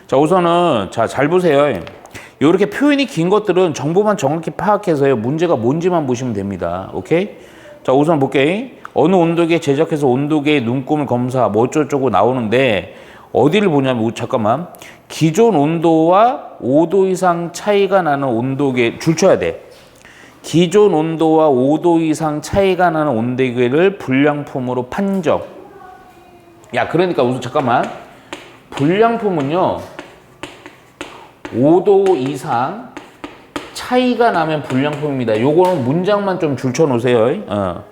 자, 우선은 잘 보세요. 이렇게 표현이 긴 것들은 정보만 정확히 파악해서요. 문제가 뭔지만 보시면 됩니다. 오케이? 자, 우선 볼게. 어느 온도계 제작해서 온도계의 눈금을 검사 뭐 어쩌고저쩌고 나오는데 어디를 보냐면 잠깐만. 기존 온도와 5도 이상 차이가 나는 온도계 줄 쳐야 돼. 기존 온도와 5도 이상 차이가 나는 온도계를 불량품으로 판정. 야, 그러니까 우선 잠깐만. 불량품은요. 5도 이상 차이가 나면 불량품입니다. 요거는 문장만 좀 줄쳐 놓으세요.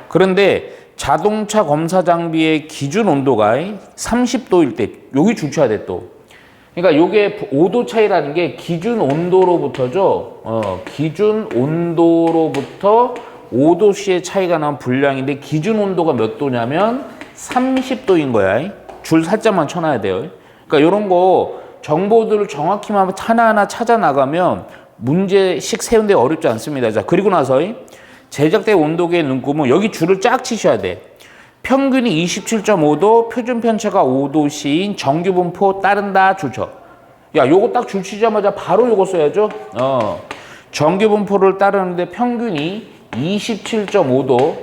그런데 자동차 검사 장비의 기준 온도가 30도일 때 여기 줄쳐야 돼 또. 그러니까 요게 5도 차이라는 게 기준 온도로부터죠. 기준 온도로부터 5도씨의 차이가 나면 불량인데 기준 온도가 몇 도냐면 30도인 거야. 줄 살짝만 쳐놔야 돼요. 그러니까 요런 거 정보들을 정확히만 하나하나 찾아 나가면 문제식 세운데 어렵지 않습니다. 자, 그리고 나서 제작된 온도계의 눈금은 여기 줄을 쫙 치셔야 돼. 평균이 27.5도, 표준 편차가 5도씨인 정규분포 따른다 줄쳐. 야, 요거 딱 줄치자마자 바로 요거 써야죠. 정규분포를 따르는데 평균이 27.5도,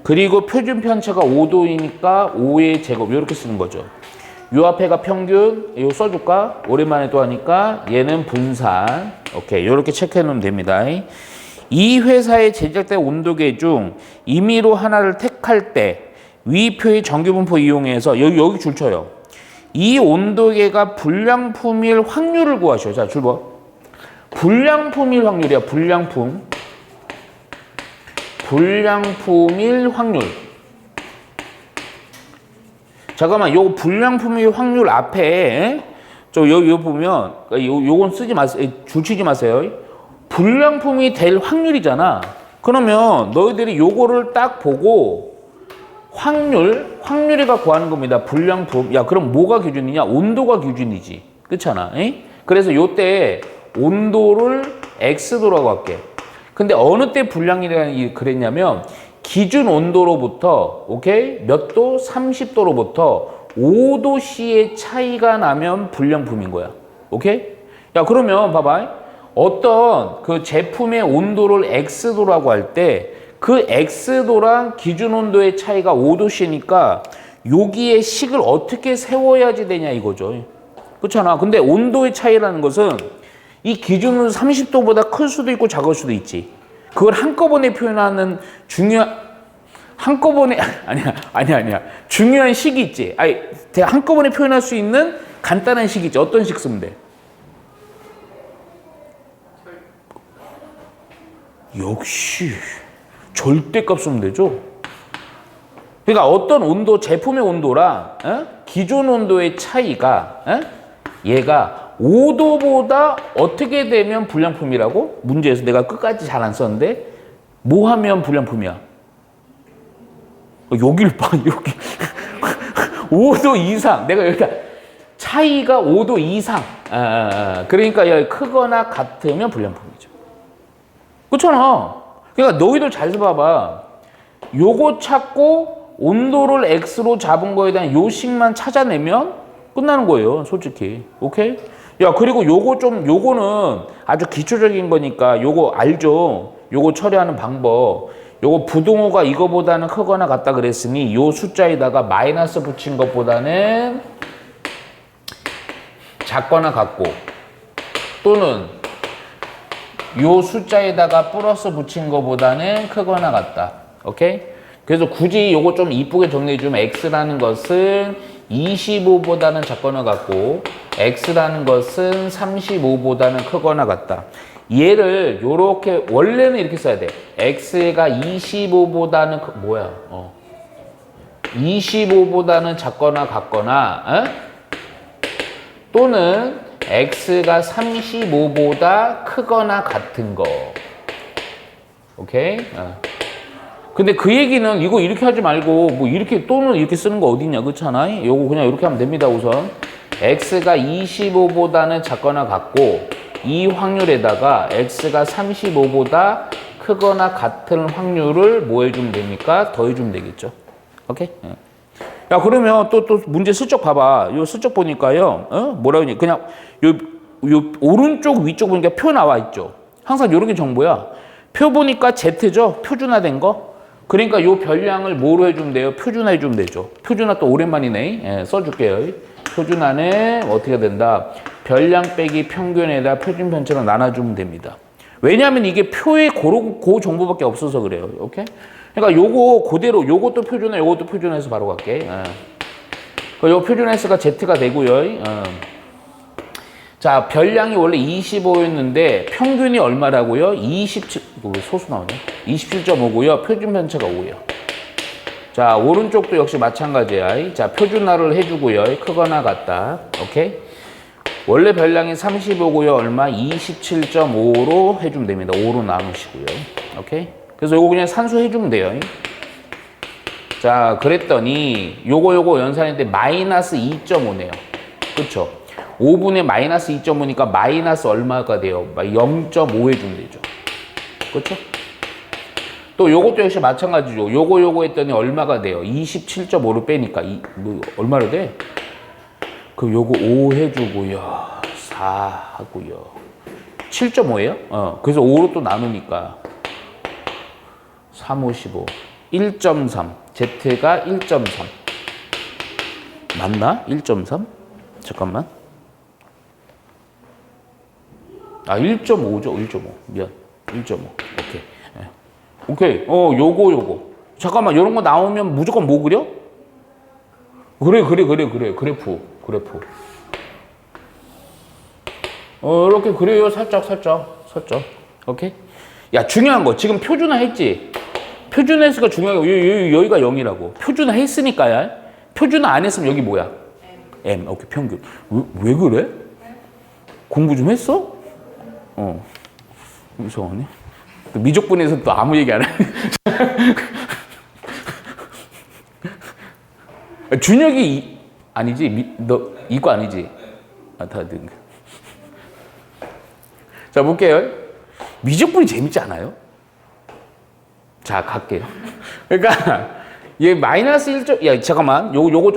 그리고 표준 편차가 5도이니까 5의 제곱 이렇게 쓰는 거죠. 요 앞에가 평균, 이거 써줄까? 오랜만에 또 하니까 얘는 분산. 오케이, 요렇게 체크해 놓으면 됩니다. 이 회사에 제작된 온도계 중 임의로 하나를 택할 때 위표의 정규분포 이용해서 여기 줄 쳐요. 이 온도계가 불량품일 확률을 구하셔. 자, 줄 봐. 불량품일 확률이야. 불량품일 확률. 잠깐만, 요거 불량품일 확률 앞에 여기 보면 요건 쓰지 마세요. 줄치지 마세요. 불량품이 될 확률이잖아. 그러면 너희들이 요거를 딱 보고 확률이가 구하는 겁니다. 불량품. 야, 그럼 뭐가 기준이냐? 온도가 기준이지. 그렇잖아. 그래서 요때 온도를 X도라고 할게. 근데 어느 때 불량이라는 그랬냐면 기준 온도로부터 오케이? 몇 도? 30도로부터 5도씨의 차이가 나면 불량품인 거야. 오케이? 야, 그러면 봐봐. 어떤 그 제품의 온도를 X도라고 할 때 그 X도랑 기준 온도의 차이가 5도씨니까 여기에 식을 어떻게 세워야지 되냐 이거죠. 그렇잖아. 근데 온도의 차이라는 것은 이 기준은 30도보다 클 수도 있고 작을 수도 있지. 그걸 한꺼번에 표현하는 아니야. 중요한 식이 있지. 한꺼번에 표현할 수 있는 간단한 식이 있지. 어떤 식 쓰면 돼? 역시 절대값 쓰면 되죠. 그러니까 어떤 온도, 제품의 온도랑 기존 온도의 차이가 얘가 5도보다 어떻게 되면 불량품이라고? 문제에서 내가 끝까지 잘 안 썼는데 뭐 하면 불량품이야? 여기를 봐. 여기 5도 이상. 내가 여기다 차이가 5도 이상. 그러니까 여기 크거나 같으면 불량품이죠. 그렇잖아. 그러니까 너희들 잘 봐봐. 요거 찾고 온도를 X로 잡은 거에 대한 요식만 찾아내면 끝나는 거예요. 솔직히. 오케이? 야, 그리고 요거는 아주 기초적인 거니까 요거 알죠? 요거 처리하는 방법. 요거 부동호가 이거보다는 크거나 같다 그랬으니 요 숫자에다가 마이너스 붙인 것보다는 작거나 같고, 또는 요 숫자에다가 플러스 붙인 것보다는 크거나 같다. 오케이? 그래서 굳이 요거 좀 이쁘게 정리해주면 X라는 것은 25보다는 작거나 같고 X라는 것은 35보다는 크거나 같다. 얘를 요렇게 원래는 이렇게 써야 돼. X가 25보다는 25보다는 작거나 같거나 또는 X가 35보다 크거나 같은 거. 오케이? 근데 그 얘기는 이거 이렇게 하지 말고 뭐 이렇게 또는 이렇게 쓰는 거 어딨냐, 그렇잖아? 요거 그냥 이렇게 하면 됩니다. 우선 X가 25보다는 작거나 같고 이 확률에다가 X가 35보다 크거나 같은 확률을 뭐 해주면 됩니까? 더해주면 되겠죠. 오케이? 야, 그러면 또 문제 슬쩍 봐봐. 요 슬쩍 보니까요. 뭐라 그러니? 그냥 요 오른쪽 위쪽 보니까 표 나와 있죠. 항상 요런 게 정보야. 표 보니까 Z죠. 표준화된 거. 그러니까 요 별량을 뭐로 해주면 돼요? 표준화 해주면 되죠. 표준화 또 오랜만이네. 예, 써줄게요. 표준화는 어떻게 된다? 별량 빼기 평균에다 표준 편차로 나눠주면 됩니다. 왜냐하면 이게 표에 그 정보밖에 없어서 그래요. 오케이? 그러니까 요거 그대로 요것도 표준화, 요것도 표준화해서 바로 갈게. 요 표준화해서가 Z가 되고요. 자, 별량이 원래 25였는데 평균이 얼마라고요? 27, 왜 소수 나오네? 27.5고요. 표준 편차가 5예요. 자, 오른쪽도 역시 마찬가지야. 자, 표준화를 해주고요. 크거나 같다. 오케이? 원래 별량이 35고요. 얼마? 27.5로 해주면 됩니다. 5로 나누시고요. 오케이? 그래서 요거 그냥 산수 해주면 돼요. 자, 그랬더니 요거 연산했는데 마이너스 2.5네요. 그쵸? 5분의 마이너스 2.5니까 마이너스 얼마가 돼요? 0.5 해주면 되죠. 그쵸? 또 요것도 역시 마찬가지죠. 요거 했더니 얼마가 돼요? 27.5를 빼니까 얼마로 돼? 그럼 요거 5 해주고요. 4 하고요. 7.5예요? 그래서 5로 또 나누니까 3, 5, 15. 1.3. Z가 1.3. 맞나? 1.3? 잠깐만. 1.5죠. 1.5. 미안. 1.5. 오케이. 오케이. 요거. 잠깐만. 요런 거 나오면 무조건 뭐 그려? 그래. 그래프. 이렇게 그래요. 살짝. 오케이? 야, 중요한 거. 지금 표준화 했지? 표준화 했으니까 중요한 거. 여기가 0이라고. 표준화 했으니까야. 표준화 안 했으면 여기 뭐야? M. 오케이, 평균. 왜 그래? 공부 좀 했어? 이상하네. 또 미적분에서 또 아무 얘기 안 해. 준혁이 아니지? 너 이거 아니지? 다 자, 볼게요. 미적분이 재밌지 않아요? 자, 갈게요. 그러니까 얘 마이너스 1점, 야, 잠깐만. 우리 요거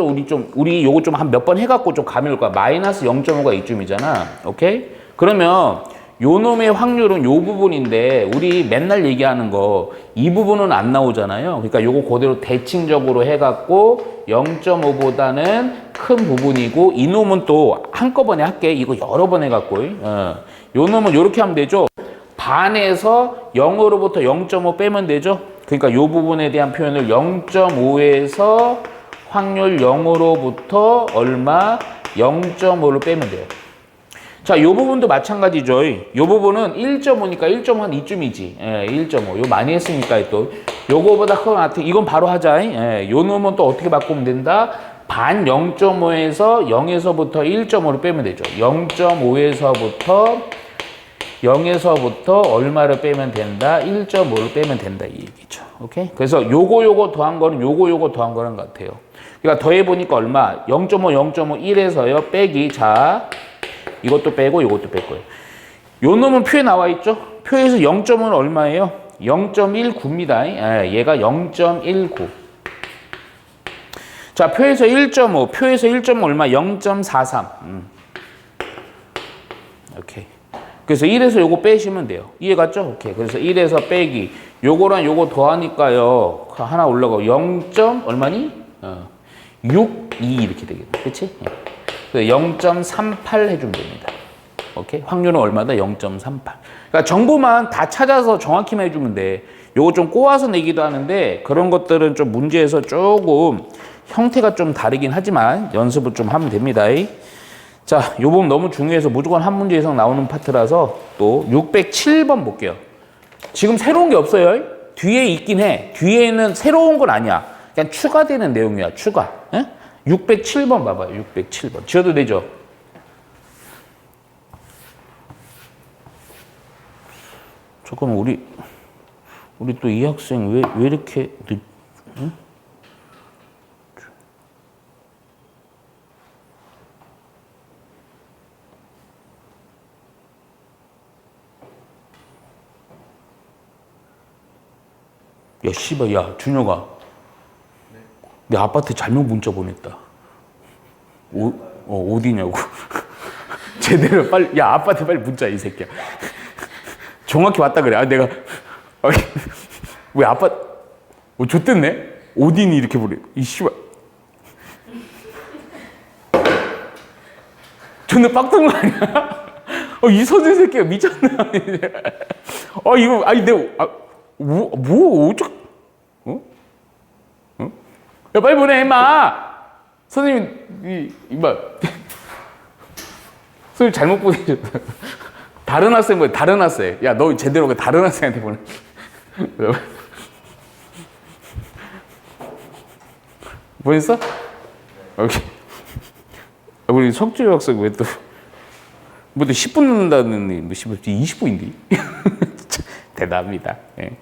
좀 한 몇 번 해갖고 좀 감이 올 거야. 마이너스 0.5가 이쯤이잖아. 오케이? 그러면 요 놈의 확률은 요 부분인데 우리 맨날 얘기하는 거 이 부분은 안 나오잖아요. 그러니까 요거 그대로 대칭적으로 해갖고 0.5보다는 큰 부분이고 이 놈은 또 한꺼번에 할게. 이거 여러 번 해갖고 요 놈은 요렇게 하면 되죠. 반에서 0으로부터 0.5 빼면 되죠. 그러니까 요 부분에 대한 표현을 0.5에서 확률 0으로부터 얼마 0.5를 빼면 돼요. 자, 요 부분도 마찬가지죠. 요 부분은 1.5니까 1.5 한 이쯤이지. 1.5. 요 많이 했으니까 또 요거보다 큰 아트 이건 바로 하자. 요 놈은 또 어떻게 바꾸면 된다? 반 0.5에서 0에서부터 1.5를 빼면 되죠. 0.5에서부터 얼마를 빼면 된다? 1.5를 빼면 된다 이 얘기죠. 오케이? 그래서 요거 더한 거는 요거 더한 거는 같아요. 그러니까 더해 보니까 얼마? 0.5 1에서요. 빼기. 자, 이것도 빼고 이것도 뺄 거예요. 요 놈은 표에 나와 있죠? 표에서 0.5는 얼마예요? 0.19입니다. 얘가 0.19. 자, 표에서 1.5 얼마? 0.43. 오케이. 그래서 1에서 요거 빼시면 돼요. 이해갔죠? 오케이. 그래서 1에서 빼기. 요거랑 요거 더하니까요. 하나 올라가고 0. 얼마니? 62 이렇게 되겠네. 그치? 0.38 해주면 됩니다. 오케이? 확률은 얼마다? 0.38. 그러니까 정보만 다 찾아서 정확히만 해주면 돼. 요거 좀 꼬아서 내기도 하는데 그런 것들은 좀 문제에서 조금 형태가 좀 다르긴 하지만 연습을 좀 하면 됩니다. 자, 요 부분 너무 중요해서 무조건 한 문제 이상 나오는 파트라서 또 607번 볼게요. 지금 새로운 게 없어요. 뒤에 있긴 해. 뒤에는 새로운 건 아니야. 그냥 추가되는 내용이야. 추가. 607번 봐봐요. 607번. 지어도 되죠? 잠깐만, 우리 또 이 학생 왜 이렇게 응? 야, 씨발, 야, 준혁아. 내 아빠한테 잘못 문자 보냈다. 어디냐고. 제대로 빨리, 야, 아빠한테 빨리 문자, 이 새끼야. 정확히 왔다 그래. 아, 내가, 왜 아빠, 좆됐네? 어디니? 이렇게 부르. 이 씨발. 존나 빡던 거 아니야? 이 선생 새끼가 미쳤나? 이거, 아니, 내가, 어쩌, 야, 빨리 보내, 임마! 선생님, 임마. 선생님 잘못 보내셨다. 다른 학생 뭐야, 다른 학생. 야, 너 제대로 그 다른 학생한테 보내. 보냈어? 오케이. 우리 석주 학생 왜 또, 뭐 또 10분 늦는다느니, 뭐 20분인데? 대단합니다. 예.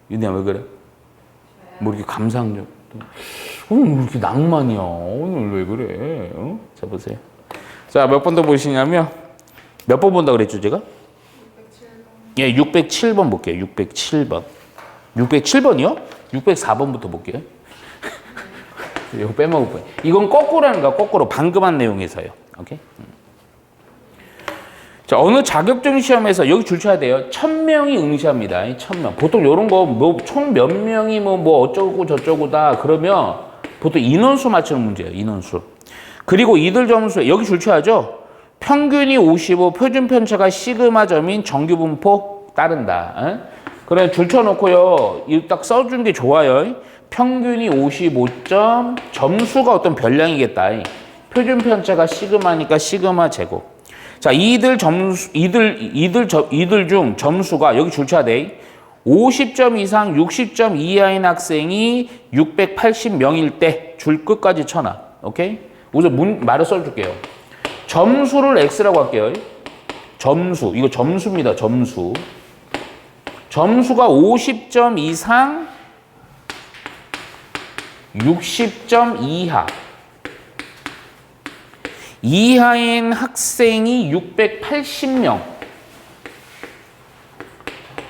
윤희야, 왜 그래? 뭐 이렇게 감상적. 오늘 왜 이렇게 낭만이야? 오늘 왜 그래? 자, 보세요. 자, 몇 번 더 보시냐면, 몇 번 본다 그랬죠, 제가? 607번. 예, 607번 볼게요. 607번. 607번이요? 604번부터 볼게요. 이거 빼먹을 거예요. 이건 거꾸로라는 거야, 거꾸로. 방금 한 내용에서요. 오케이? 자, 어느 자격증 시험에서 여기 줄 쳐야 돼요. 1000명이 응시합니다. 1000명. 보통 이런 거 뭐 총 몇 명이 뭐 어쩌고 저쩌고다 그러면 보통 인원수 맞추는 문제예요. 인원수. 그리고 이들 점수 여기 줄 쳐야죠. 평균이 55, 표준 편차가 시그마 점인 정규 분포 따른다. 그래 줄 쳐놓고요. 이거 딱 써준 게 좋아요. 평균이 55점, 점수가 어떤 별량이겠다. 표준 편차가 시그마니까 시그마 제곱. 자, 이들 중 점수가 여기 줄 쳐야 돼. 50점 이상 60점 이하인 학생이 680명일 때 줄 끝까지 쳐놔. 오케이? 우선 말을 써줄게요. 점수를 X라고 할게요. 점수. 이거 점수입니다. 점수. 점수가 50점 이상 60점 이하. 이하인 학생이 680명.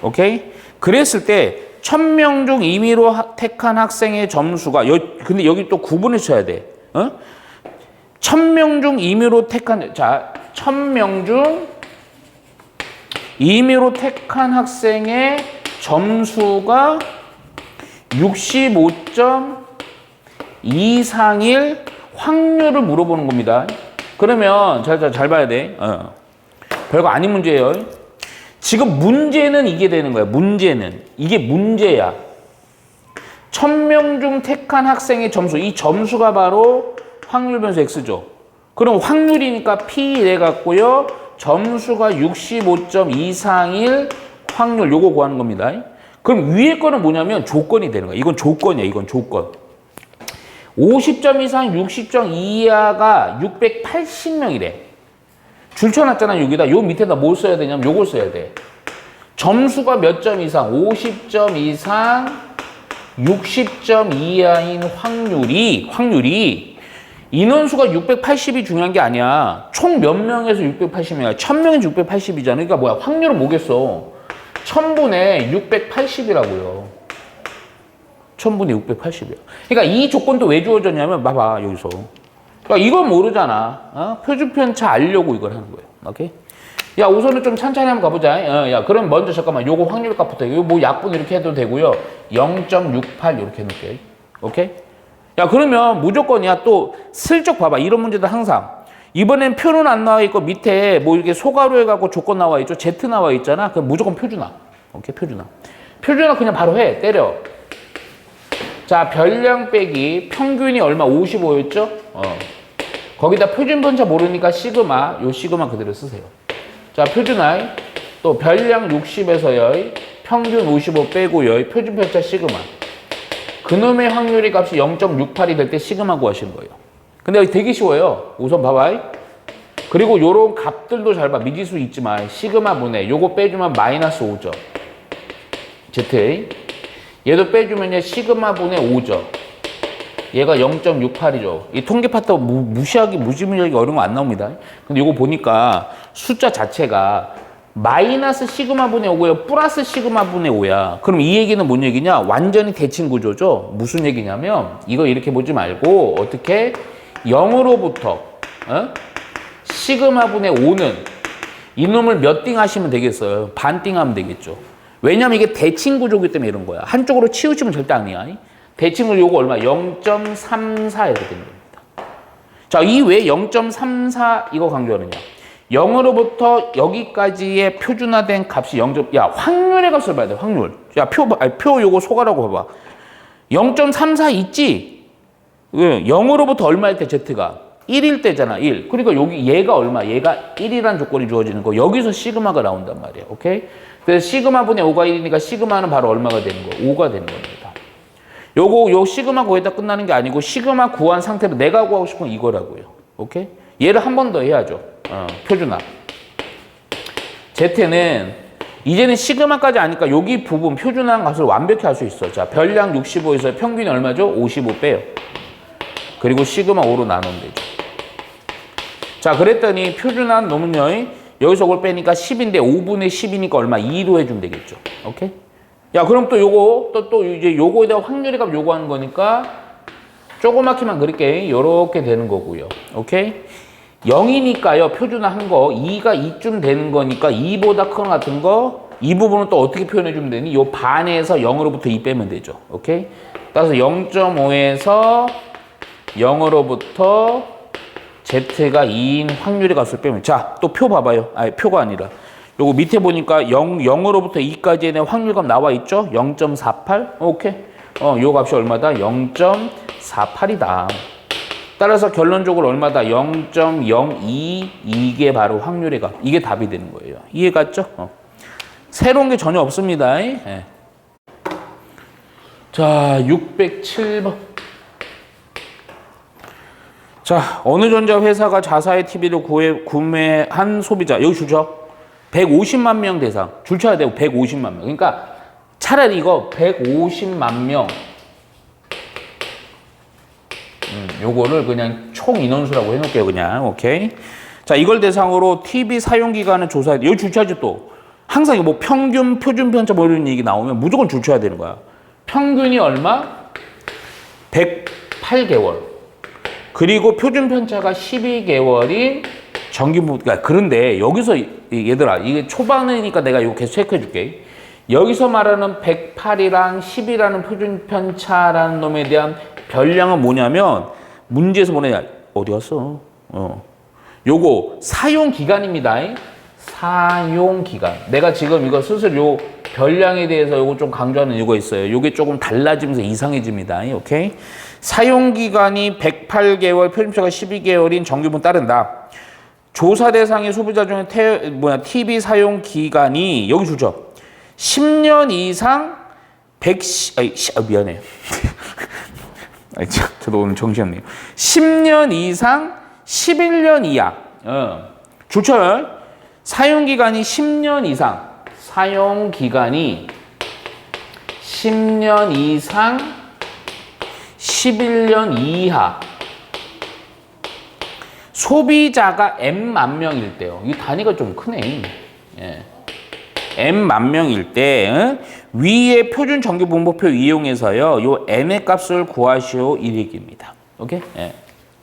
오케이? 그랬을 때 1000명 중 임의로 택한 학생의 점수가 근데 여기 또 구분을 쳐야 돼. 1000명 중 임의로 택한 1000명 중 임의로 택한 학생의 점수가 65점 이상일 확률을 물어보는 겁니다. 그러면 잘 봐야 돼. 별거 아닌 문제예요. 지금 문제는 이게 되는 거야. 문제는. 이게 문제야. 1000명 중 택한 학생의 점수. 이 점수가 바로 확률 변수 X죠. 그럼 확률이니까 P 이래 갖고요. 점수가 65점 이상일 확률. 요거 구하는 겁니다. 그럼 위에 거는 뭐냐면 조건이 되는 거야. 이건 조건이야. 이건 조건. 50점 이상 60점 이하가 680명이래. 줄 쳐놨잖아, 여기다. 요 밑에다 뭘 써야 되냐면 요걸 써야 돼. 점수가 몇 점 이상, 50점 이상 60점 이하인 확률이 인원수가 680이 중요한 게 아니야. 총 몇 명에서 680명이야. 1000명에서 680이잖아. 그러니까 뭐야? 확률은 뭐겠어? 1000분의 680이라고요. 1000분의 680이야. 그러니까 이 조건도 왜 주어졌냐면 봐봐 여기서. 그러니까 이건 모르잖아. 표준 편차 알려고 이걸 하는 거예요. 오케이? 야 우선은 좀 천천히 한번 가보자. 야 그럼 먼저 잠깐만 요거 확률값부터 이거 뭐 약분 이렇게 해도 되고요. 0.68 이렇게 해놓을게. 오케이? 야 그러면 무조건이야. 또 슬쩍 봐봐. 이런 문제도 항상 이번엔 표는 안 나와 있고 밑에 뭐 이렇게 소가로 해갖고 조건 나와 있죠. Z 나와 있잖아. 그럼 무조건 표준화. 오케이? 표준화 그냥 바로 해. 때려. 자, 별량 빼기 평균이 얼마? 55였죠? 거기다 표준 편차 모르니까 시그마, 요 시그마 그대로 쓰세요. 자, 표준화. 또 별량 60에서요. 평균 55 빼고요. 표준 편차 시그마. 그놈의 확률이 값이 0.68이 될 때 시그마 구하시는 거예요. 근데 여기 되게 쉬워요. 우선 봐봐. 그리고 요런 값들도 잘 봐. 미지수 있지만 시그마 분해. 요거 빼주면 마이너스 5죠. ZA. 얘도 빼주면 시그마 분의 5죠. 얘가 0.68이죠. 이 통계 파트 무시하기 어려운 거 안 나옵니다. 근데 이거 보니까 숫자 자체가 마이너스 시그마분의 5고요. 플러스 시그마분의 5야. 그럼 이 얘기는 뭔 얘기냐? 완전히 대칭 구조죠. 무슨 얘기냐면 이거 이렇게 보지 말고 어떻게 0으로부터 시그마분의 5는 이놈을 몇 띵 하시면 되겠어요? 반띵 하면 되겠죠. 왜냐면 이게 대칭 구조이기 때문에 이런 거야. 한쪽으로 치우치면 절대 아니야. 대칭을 요거 얼마? 0.34 이렇게 되는 겁니다. 자, 이 왜 0.34 이거 강조하느냐? 0으로부터 여기까지의 표준화된 값이 0. 야, 확률의 값을 봐야 돼. 확률. 야, 표 요거 소가라고 봐봐. 0.34 있지? 왜? 0으로부터 얼마일 때 Z가? 1일 때잖아. 1. 그러니까 여기 얘가 얼마? 얘가 1이라는 조건이 주어지는 거. 여기서 시그마가 나온단 말이야. 오케이? 그래서 시그마분의 5가 1이니까 시그마는 바로 얼마가 되는 거야? 5가 되는 겁니다. 요 시그마 구에다 끝나는 게 아니고 시그마 구한 상태로 내가 구하고 싶은 건 이거라고요. 오케이? 얘를 한 번 더 해야죠. 표준화. Z는 이제는 시그마까지 아니까 여기 부분 표준화한 값을 완벽히 할 수 있어. 자, 별량 65에서 평균이 얼마죠? 55 빼요. 그리고 시그마 5로 나누면 되죠. 자, 그랬더니 표준화한 놈은요. 여기서 그걸 빼니까 10인데 5분의 10이니까 얼마? 2로 해주면 되겠죠. 오케이? 야, 그럼 또 요거 또 이제 요거에다가 확률의 값 요구하는 거니까 조그맣게만 그릴게. 요렇게 되는 거고요. 오케이? 0이니까요. 표준화한 거 2가 이쯤 되는 거니까 2보다 큰 거 같은 거 이 부분은 또 어떻게 표현해 주면 되니? 요 반에서 0으로부터 2 빼면 되죠. 오케이? 따라서 0.5에서 0으로부터 Z가 2인 확률의 값을 빼면. 자, 또 표 봐봐요. 아니, 표가 아니라. 요거 밑에 보니까 0으로부터 2까지의 확률값 나와 있죠? 0.48? 오케이. 요 값이 얼마다? 0.48이다. 따라서 결론적으로 얼마다? 0.02 이게 바로 확률의 값. 이게 답이 되는 거예요. 이해 갔죠? 새로운 게 전혀 없습니다. 네. 자, 607번. 자, 어느 전자 회사가 자사의 TV를 구매한 소비자. 여기 줄쳐. 150만 명 대상. 줄쳐야 되고 150만 명. 그러니까 차라리 이거 150만 명. 요거를 그냥 총 인원수라고 해놓을게요. 그냥. 오케이. 자, 이걸 대상으로 TV 사용 기간을 조사해. 여기 줄쳐야지 또. 항상 뭐 평균, 표준 편차 뭐 이런 얘기 나오면 무조건 줄쳐야 되는 거야. 평균이 얼마? 108개월. 그리고 표준 편차가 12개월인 정기부. 그런데 여기서 얘들아, 이게 초반이니까 내가 이거 계속 체크해 줄게. 여기서 말하는 108이랑 10이라는 표준 편차라는 놈에 대한 별량은 뭐냐면 문제에서 뭐냐? 어디 갔어? 요거 사용 기간입니다. 사용 기간. 내가 지금 이거 스스로 요 별량에 대해서 요거 좀 강조하는 이유가 있어요. 요게 조금 달라지면서 이상해집니다. 오케이? 사용 기간이 108개월, 표준표가 12개월인 정규분 따른다. 조사 대상의 소비자 중에 TV 사용 기간이 여기 주죠. 10년 이상 110 미안해요. 저도 오늘 정신없네요. 10년 이상 11년 이하. 좋죠? 사용기간이 10년 이상. 사용기간이 10년 이상 11년 이하. 소비자가 M만 명일 때요. 이 단위가 좀 크네. 예. M만 명일 때 위의 표준 정규 분모표 이용해서요. 요 N의 값을 구하시오 이 얘기입니다. 오케이? 예.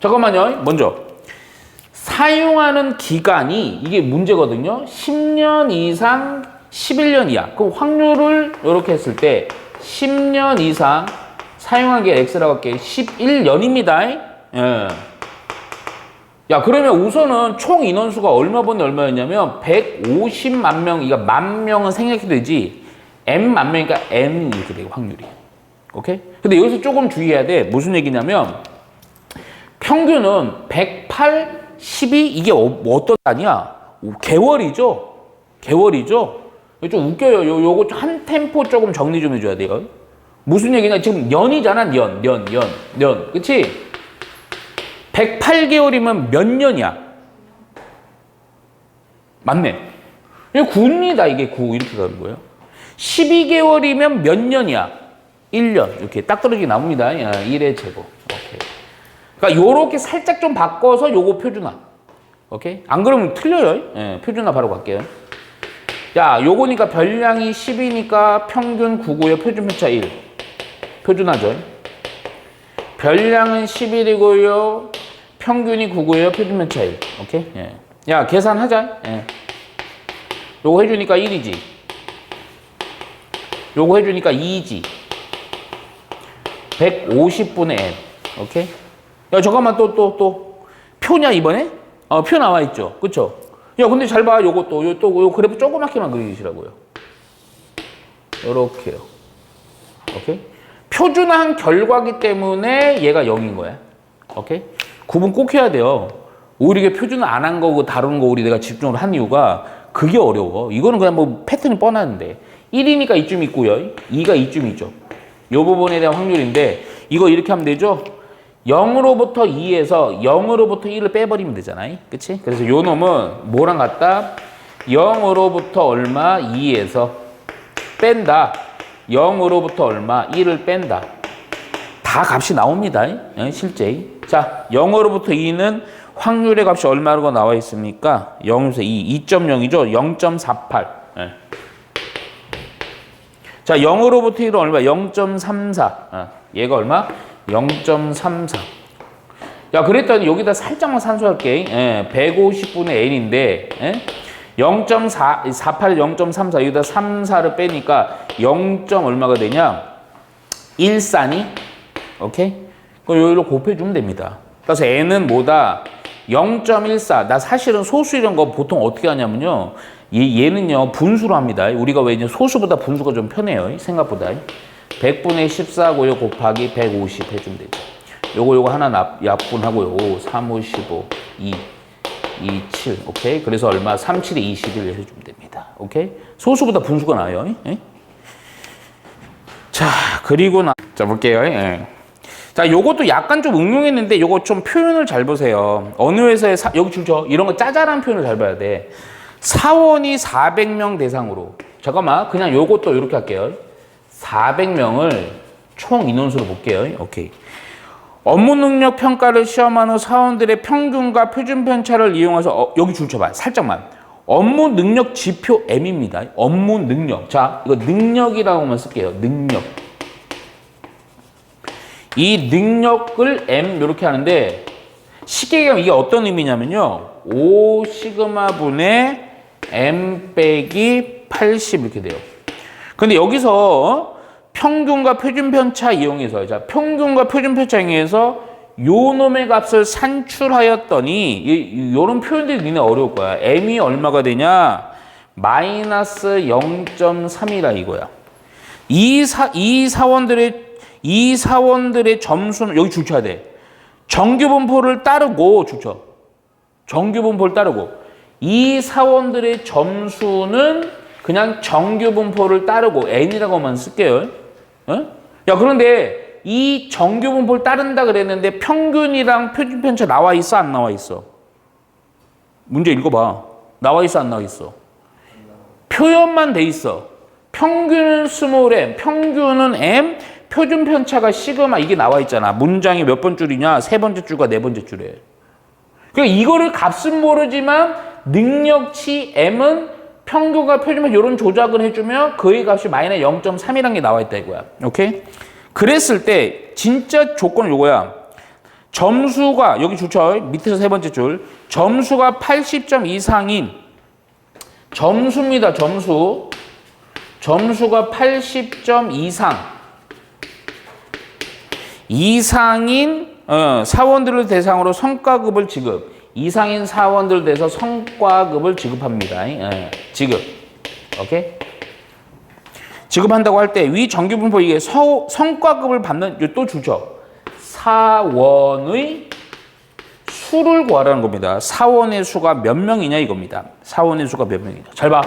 잠깐만요. 먼저 사용하는 기간이 이게 문제거든요. 10년 이상 11년 이하. 그럼 확률을 이렇게 했을 때 10년 이상 사용한 게 X라고 할게. 11년입니다. 예. 야, 그러면 우선은 총 인원수가 얼마였냐면 150만 명, 이거 만 명은 생략이 되지. M만 명이니까 N 이렇게 되고 확률이. 오케이? 근데 여기서 조금 주의해야 돼. 무슨 얘기냐면 평균은 108, 12 이게 어떤 단위야? 개월이죠. 개월이죠. 좀 웃겨요. 요거 한 템포 조금 정리 좀 해줘야 돼요. 무슨 얘기냐? 지금 년이잖아. 년. 그치? 108개월이면 몇 년이야? 맞네. 이게 9입니다. 이게 9 이렇게 가는 거예요. 12개월이면 몇 년이야? 1년. 이렇게 딱 떨어지게 나옵니다. 1의 제곱. 오케이. 그러니까 요렇게 살짝 좀 바꿔서 요거 표준화. 오케이? 안 그러면 틀려요. 예, 표준화 바로 갈게요. 야, 요거니까 별량이 10이니까 평균 9고요. 표준 편차 1. 표준하죠. 별량은 11이고요. 평균이 9고요. 표준 편차 1. 오케이? 예. 야, 계산하자. 예. 요거 해주니까 1이지. 요거 해주니까 2지. 150분의 n. 오케이? 야, 잠깐만, 또. 표냐, 이번에? 표 나와있죠? 그쵸? 야, 근데 잘 봐. 요거 요 그래프 조그맣게만 그리시라고요. 요렇게요. 오케이? 표준화한 결과기 때문에 얘가 0인 거야. 오케이? 구분 꼭 해야 돼요. 오히려 이게 표준화 안 한 거고 다루는 거 우리 내가 집중을 한 이유가 그게 어려워. 이거는 그냥 뭐 패턴이 뻔하는데 1이니까 이쯤 있고요. 2가 이쯤이죠. 요 부분에 대한 확률인데 이거 이렇게 하면 되죠? 0으로부터 2에서 0으로부터 1을 빼버리면 되잖아요. 그치? 그래서 요 놈은 뭐랑 같다? 0으로부터 얼마? 2에서 뺀다. 0으로부터 얼마? 1을 뺀다. 다 값이 나옵니다. 실제. 자, 0으로부터 2는 확률의 값이 얼마로 나와 있습니까? 0에서 2, 2.0이죠? 0.48. 예. 자, 0으로부터 1은 얼마? 0.34. 얘가 얼마? 0.34. 야, 그랬더니 여기다 살짝만 산수할게. 예, 150분의 n인데, 예? 0.48에 0.34, 여기다 3, 4를 빼니까 0. 얼마가 되냐? 14니? 오케이? 그럼 여기로 곱해주면 됩니다. 그래서 n은 뭐다? 0.14. 나 사실은 소수 이런 거 보통 어떻게 하냐면요. 얘는요, 분수로 합니다. 우리가 왜 소수보다 분수가 좀 편해요. 생각보다. 100분의 14고요 곱하기 150 해주면 되죠. 요거 하나 약분하고요. 3, 5, 15, 2, 7. 오케이? 그래서 얼마? 3, 7에 21 해주면 됩니다. 오케이? 소수보다 분수가 나아요. 예? 자, 그리고 자, 볼게요. 예. 자, 요것도 약간 좀 응용했는데 요거 좀 표현을 잘 보세요. 어느 회사에 여기 줄죠? 이런 거 짜잘한 표현을 잘 봐야 돼. 사원이 400명 대상으로. 잠깐만. 그냥 요것도 이렇게 할게요. 400명을 총 인원수로 볼게요. 오케이. 업무 능력 평가를 시험한 후 사원들의 평균과 표준 편차를 이용해서 여기 줄 쳐봐요. 살짝만. 업무 능력 지표 M입니다. 업무 능력. 자, 이거 능력이라고만 쓸게요. 능력. 이 능력을 M 이렇게 하는데 쉽게 얘기하면 이게 어떤 의미냐면요. 5 시그마분의 M 빼기 80 이렇게 돼요. 근데 여기서 평균과 표준 편차 이용해서, 자, 평균과 표준 편차 이용해서 요 놈의 값을 산출하였더니 요런 표현들이 니네 어려울 거야. M이 얼마가 되냐? 마이너스 0.3이라 이거야. 이 사원들의 점수는 여기 줄쳐야 돼. 정규분포를 따르고 줄쳐. 정규분포를 따르고 이 사원들의 점수는 그냥 정규분포를 따르고 n이라고만 쓸게요. 어? 야, 그런데 이 정규분포를 따른다 그랬는데 평균이랑 표준 편차 나와 있어, 안 나와 있어? 문제 읽어봐. 나와 있어, 안 나와 있어? 표현만 돼 있어. 평균은 스몰 m, 평균은 m, 표준 편차가 시그마 이게 나와 있잖아. 문장이 몇 번 줄이냐? 세 번째 줄과 네 번째 줄에. 그러니까 이거를 값은 모르지만 능력치 m은 평균과 표준편 이런 조작을 해주면 그의 값이 마이너스 0.3이라는 게 나와 있다 이거야. 오케이? 그랬을 때 진짜 조건은 요거야. 점수가 여기 좋죠. 밑에서 세 번째 줄. 점수가 80점 이상인 점수입니다. 점수. 점수가 80점 이상인 사원들을 대상으로 성과급을 지급. 이상인 사원들 대해서 성과급을 지급합니다. 지급. 오케이? 지급한다고 할 때 위 정규분포 이게 성과급을 받는 또 주죠. 사원의 수를 구하라는 겁니다. 사원의 수가 몇 명이냐 이겁니다. 사원의 수가 몇 명이냐. 잘 봐.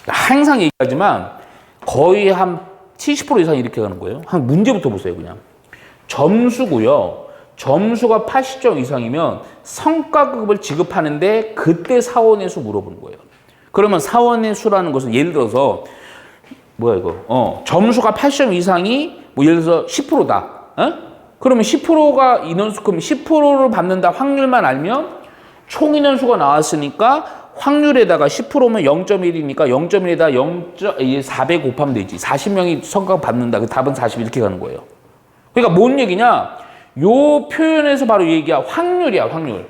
항상 얘기하지만 거의 한 70% 이상 이렇게 가는 거예요. 한 문제부터 보세요, 그냥. 점수고요. 점수가 80점 이상이면 성과급을 지급하는데 그때 사원의 수 물어보는 거예요. 그러면 사원의 수라는 것은 예를 들어서 뭐야 이거? 점수가 80점 이상이 뭐 예를 들어서 10%다. 그러면 10%가 인원수 그럼 10%를 받는다 확률만 알면 총 인원수가 나왔으니까 확률에다가 10%면 0.1이니까 0.1에다 400 곱하면 되지. 40명이 성과 받는다. 그 답은 40 이렇게 가는 거예요. 그러니까 뭔 얘기냐? 요 표현에서 바로 얘기야. 확률이야, 확률.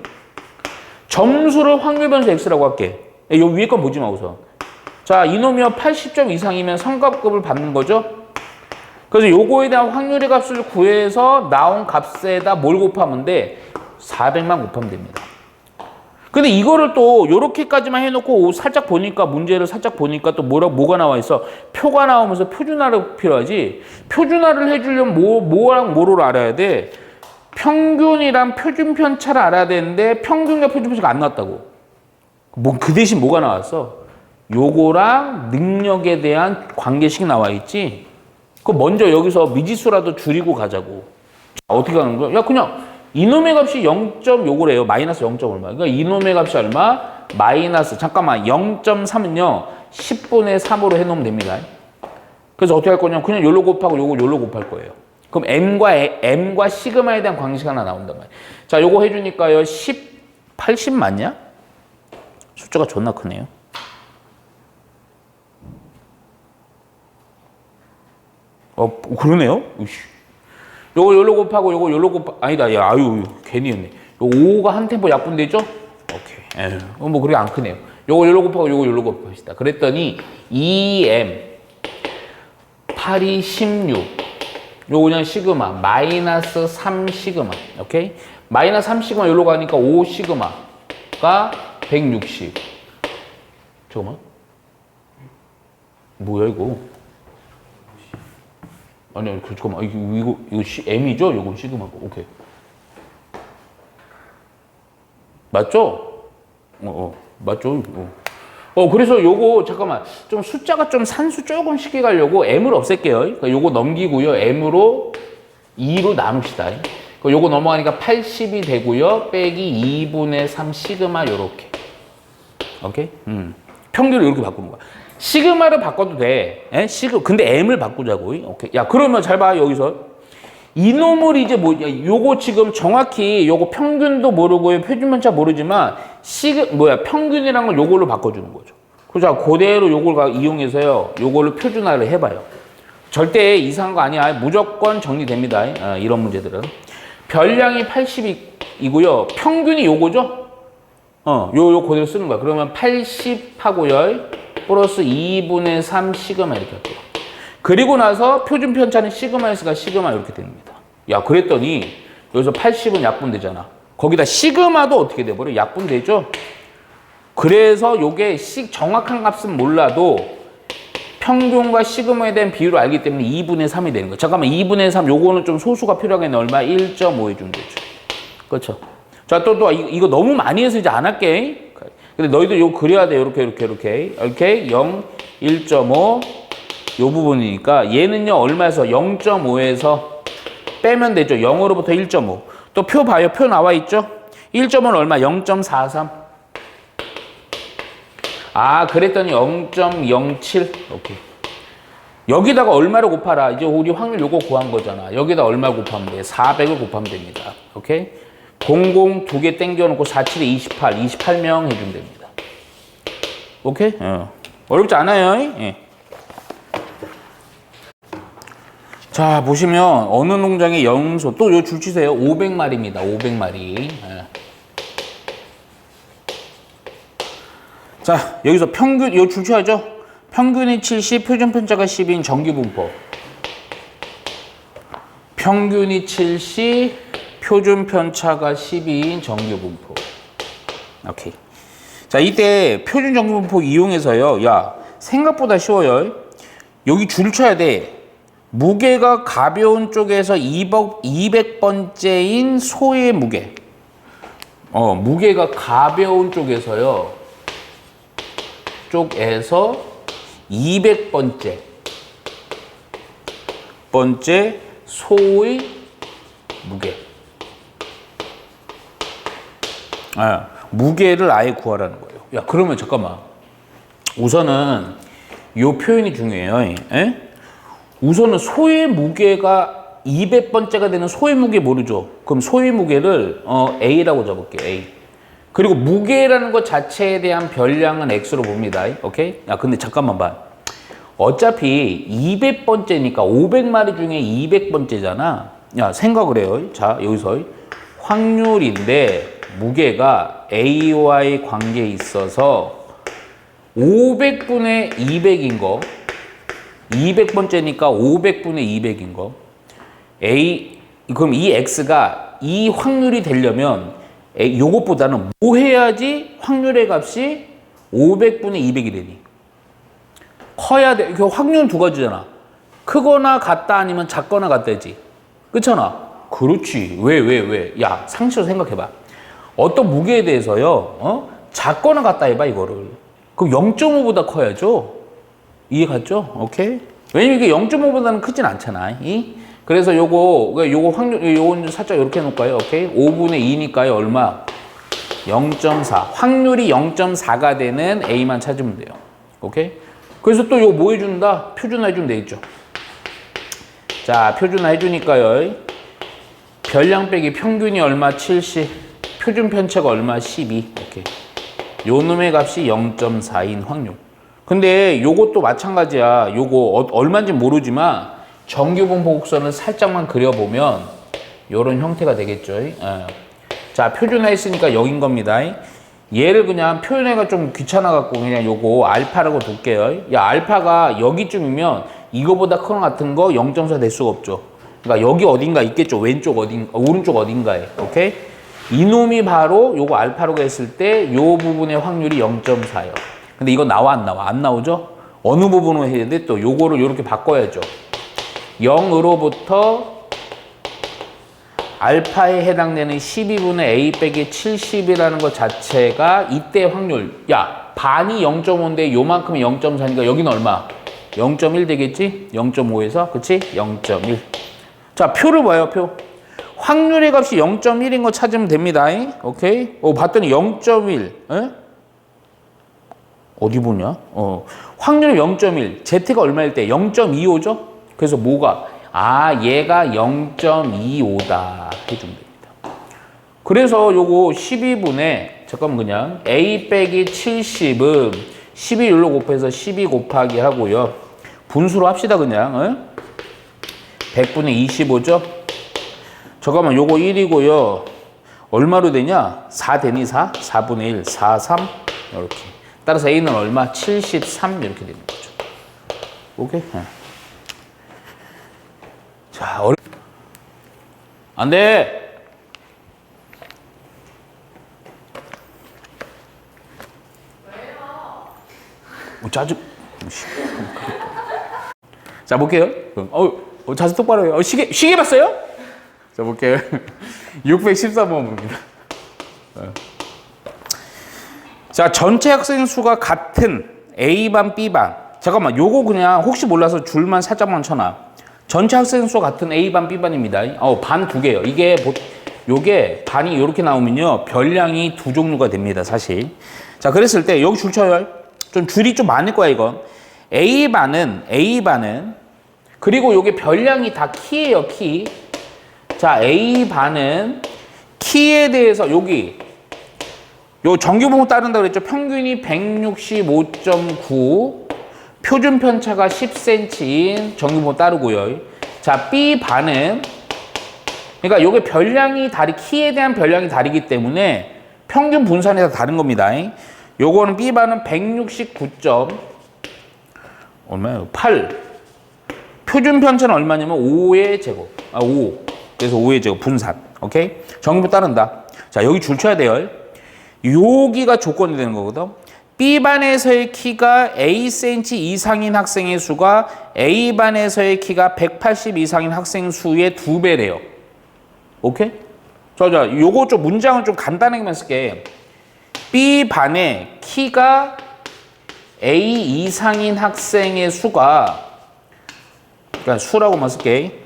점수를 확률 변수 x라고 할게. 요 위에 건 보지 마, 우선. 자, 이놈이요 80점 이상이면 성과급을 받는 거죠. 그래서 요거에 대한 확률의 값을 구해서 나온 값에다 뭘 곱하면 돼? 400만 곱하면 됩니다. 근데 이거를 또 요렇게까지만 해놓고 살짝 보니까 문제를 살짝 보니까 또 뭐가 나와 있어? 표가 나오면서 표준화가 필요하지. 표준화를 해주려면 뭐랑 뭐를 알아야 돼? 평균이랑 표준 편차를 알아야 되는데 평균과 표준 편차가 안 나왔다고. 그 대신 뭐가 나왔어? 요거랑 능력에 대한 관계식이 나와 있지. 그 먼저 여기서 미지수라도 줄이고 가자고. 자, 어떻게 하는 거야? 야, 그냥 이놈의 값이 0. 요거래요. 마이너스 0. 얼마. 그러니까 이놈의 값이 얼마? 마이너스, 잠깐만, 0.3은요, 10분의 3으로 해놓으면 됩니다. 그래서 어떻게 할 거냐면, 그냥 요로 곱하고 요거 요로 곱할 거예요. 그럼 M과 시그마에 대한 관계식 하나 나온단 말이에요. 자, 요거 해주니까요, 80 맞냐? 숫자가 존나 크네요. 그러네요? 으이씨. 요거 요로 곱하고 요거 요로 아니다. 야, 아유, 괜히 했네. 요 5가 한 템포 약분되죠? 오케이. 에휴, 뭐 그렇게 안 크네요. 요거 요로 곱하고 요거 요로 곱합시다. 그랬더니 2m 8이 16. 요거 그냥 시그마 마이너스 3 시그마. 오케이? 마이너스 3 시그마 요로 가니까 5 시그마가 160. 잠깐만. 뭐야 이거? 아니, 잠깐만. 이거 M이죠? 요건 시그마고. 오케이. 맞죠? 맞죠? 그래서 요거, 잠깐만. 좀 숫자가 좀 산수 조금 쉽게 가려고 M을 없앨게요. 그러니까 요거 넘기고요. M으로 2로 나눕시다. 요거 넘어가니까 80이 되고요. 빼기 2분의 3 시그마, 요렇게. 오케이? 평균을 이렇게 바꾸는 거야. 시그마를 바꿔도 돼. 근데 M을 바꾸자고. 오케이. 야, 그러면 잘 봐, 여기서. 이놈을 이제 요거 지금 정확히 요거 평균도 모르고요. 표준편차 모르지만, 평균이란 걸 요걸로 바꿔주는 거죠. 그죠? 그대로 요걸 이용해서요. 요걸로 표준화를 해봐요. 절대 이상한 거 아니야. 무조건 정리됩니다. 이런 문제들은. 별량이 80이고요. 평균이 요거죠? 요 그대로 쓰는 거야. 그러면 80 하고요. 플러스 2분의 3 시그마 이렇게 할게요. 그리고 나서 표준 편차는 시그마에서가 시그마 이렇게 됩니다. 야, 그랬더니 여기서 80은 약분되잖아. 거기다 시그마도 어떻게 돼버려? 약분되죠? 그래서 요게 정확한 값은 몰라도 평균과 시그마에 대한 비율을 알기 때문에 2분의 3이 되는 거야. 잠깐만, 2분의 3 요거는 좀 소수가 필요하겠네. 얼마? 1.5 해주면 되죠. 그렇죠? 자, 또 이거 너무 많이 해서 이제 안 할게. 근데 너희들 이거 그려야 돼. 이렇게 0, 1.5 요 부분이니까 얘는요 얼마에서 0.5에서 빼면 되죠. 0으로부터 1.5. 또 표 봐요. 표 나와 있죠? 1.5는 얼마? 0.43. 아, 그랬더니 0.07. 오케이. 여기다가 얼마를 곱하라. 이제 우리 확률 요거 구한 거잖아. 여기다 얼마 곱하면 돼? 400을 곱하면 됩니다. 오케이? 00 두 개 땡겨놓고 47에 28, 28명 해주면 됩니다. 오케이? 어렵지 않아요. 예. 자, 보시면 어느 농장의 염소, 또 요 줄 치세요. 500마리입니다. 500마리. 예. 자, 여기서 평균, 요 줄 쳐야죠. 평균이 70, 표준편차가 10인 정규분포. 평균이 70, 표준편차가 12인 정규분포. 오케이. 자, 이때 표준 정규분포 이용해서요. 야, 생각보다 쉬워요. 여기 줄 쳐야 돼. 무게가 가벼운 쪽에서 200번째인 소의 무게. 무게가 가벼운 쪽에서 200번째 소의 무게. 무게를 아예 구하라는 거예요. 야, 그러면 잠깐만. 우선은 요 표현이 중요해요. 우선은 소의 무게가 200번째가 되는 소의 무게 모르죠? 그럼 소의 무게를 A라고 잡을게요. A. 그리고 무게라는 것 자체에 대한 별량은 x로 봅니다. 오케이? 야, 근데 잠깐만 봐. 어차피 200번째니까 500마리 중에 200번째잖아. 야, 생각을 해요. 자, 여기서 확률인데 무게가 A와의 관계에 있어서 500분의 200인 거, 200번째니까 500분의 200인 거. 그럼 이 x가 이 확률이 되려면 요것보다는 뭐 해야지 확률의 값이 500분의 200이 되니? 커야 돼. 그 확률은 두 가지잖아. 크거나 같다 아니면 작거나 같다지. 그렇잖아. 그렇지. 왜? 야, 상식으로 생각해봐. 어떤 무게에 대해서요. 작거나 같다 해봐 이거를. 그럼 0.5보다 커야죠. 이해 갔죠? 오케이. 왜냐면 이게 0.5보다는 크진 않잖아. 그래서 요거 확률, 요건 살짝 이렇게 해놓을까요? 오케이. 5분의 2니까요. 얼마? 0.4. 확률이 0.4가 되는 A만 찾으면 돼요. 오케이. 그래서 또 요거 뭐 해준다? 표준화 해주면 되겠죠. 자, 표준화 해주니까요. 별량 빼기 평균이 얼마? 70. 표준 편차가 얼마? 12. 오케이. 요 놈의 값이 0.4인 확률. 근데 요것도 마찬가지야. 요거 얼마인지 모르지만 정규분 보곡선을 살짝만 그려보면 요런 형태가 되겠죠. 자, 표준화 했으니까 0인 겁니다. 얘를 그냥 표현해가 좀 귀찮아갖고 그냥 요거 알파라고 둘게요. 야, 알파가 여기쯤이면 이거보다 큰 같은 거 0.4 될 수가 없죠. 그러니까 여기 어딘가 있겠죠. 왼쪽 오른쪽 어딘가에. 오케이? 이놈이 바로 요거 알파라고 했을 때 요 부분의 확률이 0.4예요. 근데 이거 나와 안 나와? 안 나오죠? 어느 부분으로 해야 돼? 또 요거를 요렇게 바꿔야죠. 0으로부터 알파에 해당되는 12분의 A 빼기 70이라는 것 자체가 이때 확률. 야, 반이 0.5인데 요만큼이 0.4니까 여기는 얼마? 0.1 되겠지? 0.5에서 그치? 0.1. 자, 표를 봐요. 표. 확률의 값이 0.1인 거 찾으면 됩니다. 오케이? 봤더니 0.1. 어디 보냐? 확률 0.1. Z가 얼마일 때? 0.25죠? 그래서 뭐가? 얘가 0.25다 해주면 됩니다. 그래서 요거 12분의 잠깐만 그냥 A 빼기 70은 12율로 곱해서 12 곱하기 하고요. 분수로 합시다 그냥. 100분의 25죠? 잠깐만 요거 1이고요. 얼마로 되냐? 4 되니 4? 4분의 1, 4, 3 이렇게. 따라서 A는 얼마? 73 이렇게 되는 거죠. 오케이? 자, 안 돼! 짜증. 자, 볼게요. 자세 똑바로 해요. 시계 봤어요? 자, 볼게요. 613번입니다. 자, 전체 학생 수가 같은 A반, B반. 잠깐만, 요거 그냥 혹시 몰라서 줄만 살짝만 쳐놔. 전체 학생 수가 같은 A반, B반입니다. 반 두 개예요. 요게 반이 이렇게 나오면요. 별량이 두 종류가 됩니다, 사실. 자, 그랬을 때 여기 줄 쳐요. 좀 줄이 좀 많을 거야, 이건. A반은 그리고 요게 별량이 다 키예요, 키. 자, A반은 키에 대해서 여기 요 정규분모 따른다 그랬죠. 평균이 165.9, 표준 편차가 10cm인 정규분모 따르고요. 자, B반은 그러니까 요게 별량이 키에 대한 별량이 다르기 때문에 평균 분산이 다 다른 겁니다. 요거는 B반은 169. 얼마예요? 8. 표준 편차는 얼마냐면 5의 제곱. 5. 그래서 5의 제곱 분산. 오케이? 정규분모 따른다. 자, 여기 줄 쳐야 돼요. 여기가 조건이 되는 거거든. B반에서의 키가 Acm 이상인 학생의 수가 A반에서의 키가 180 이상인 학생 수의 2배래요. 오케이? 자, 요거 좀 문장은 좀 간단하게만 쓸게. B반의 키가 A 이상인 학생의 수가, 그러니까 수라고만 쓸게.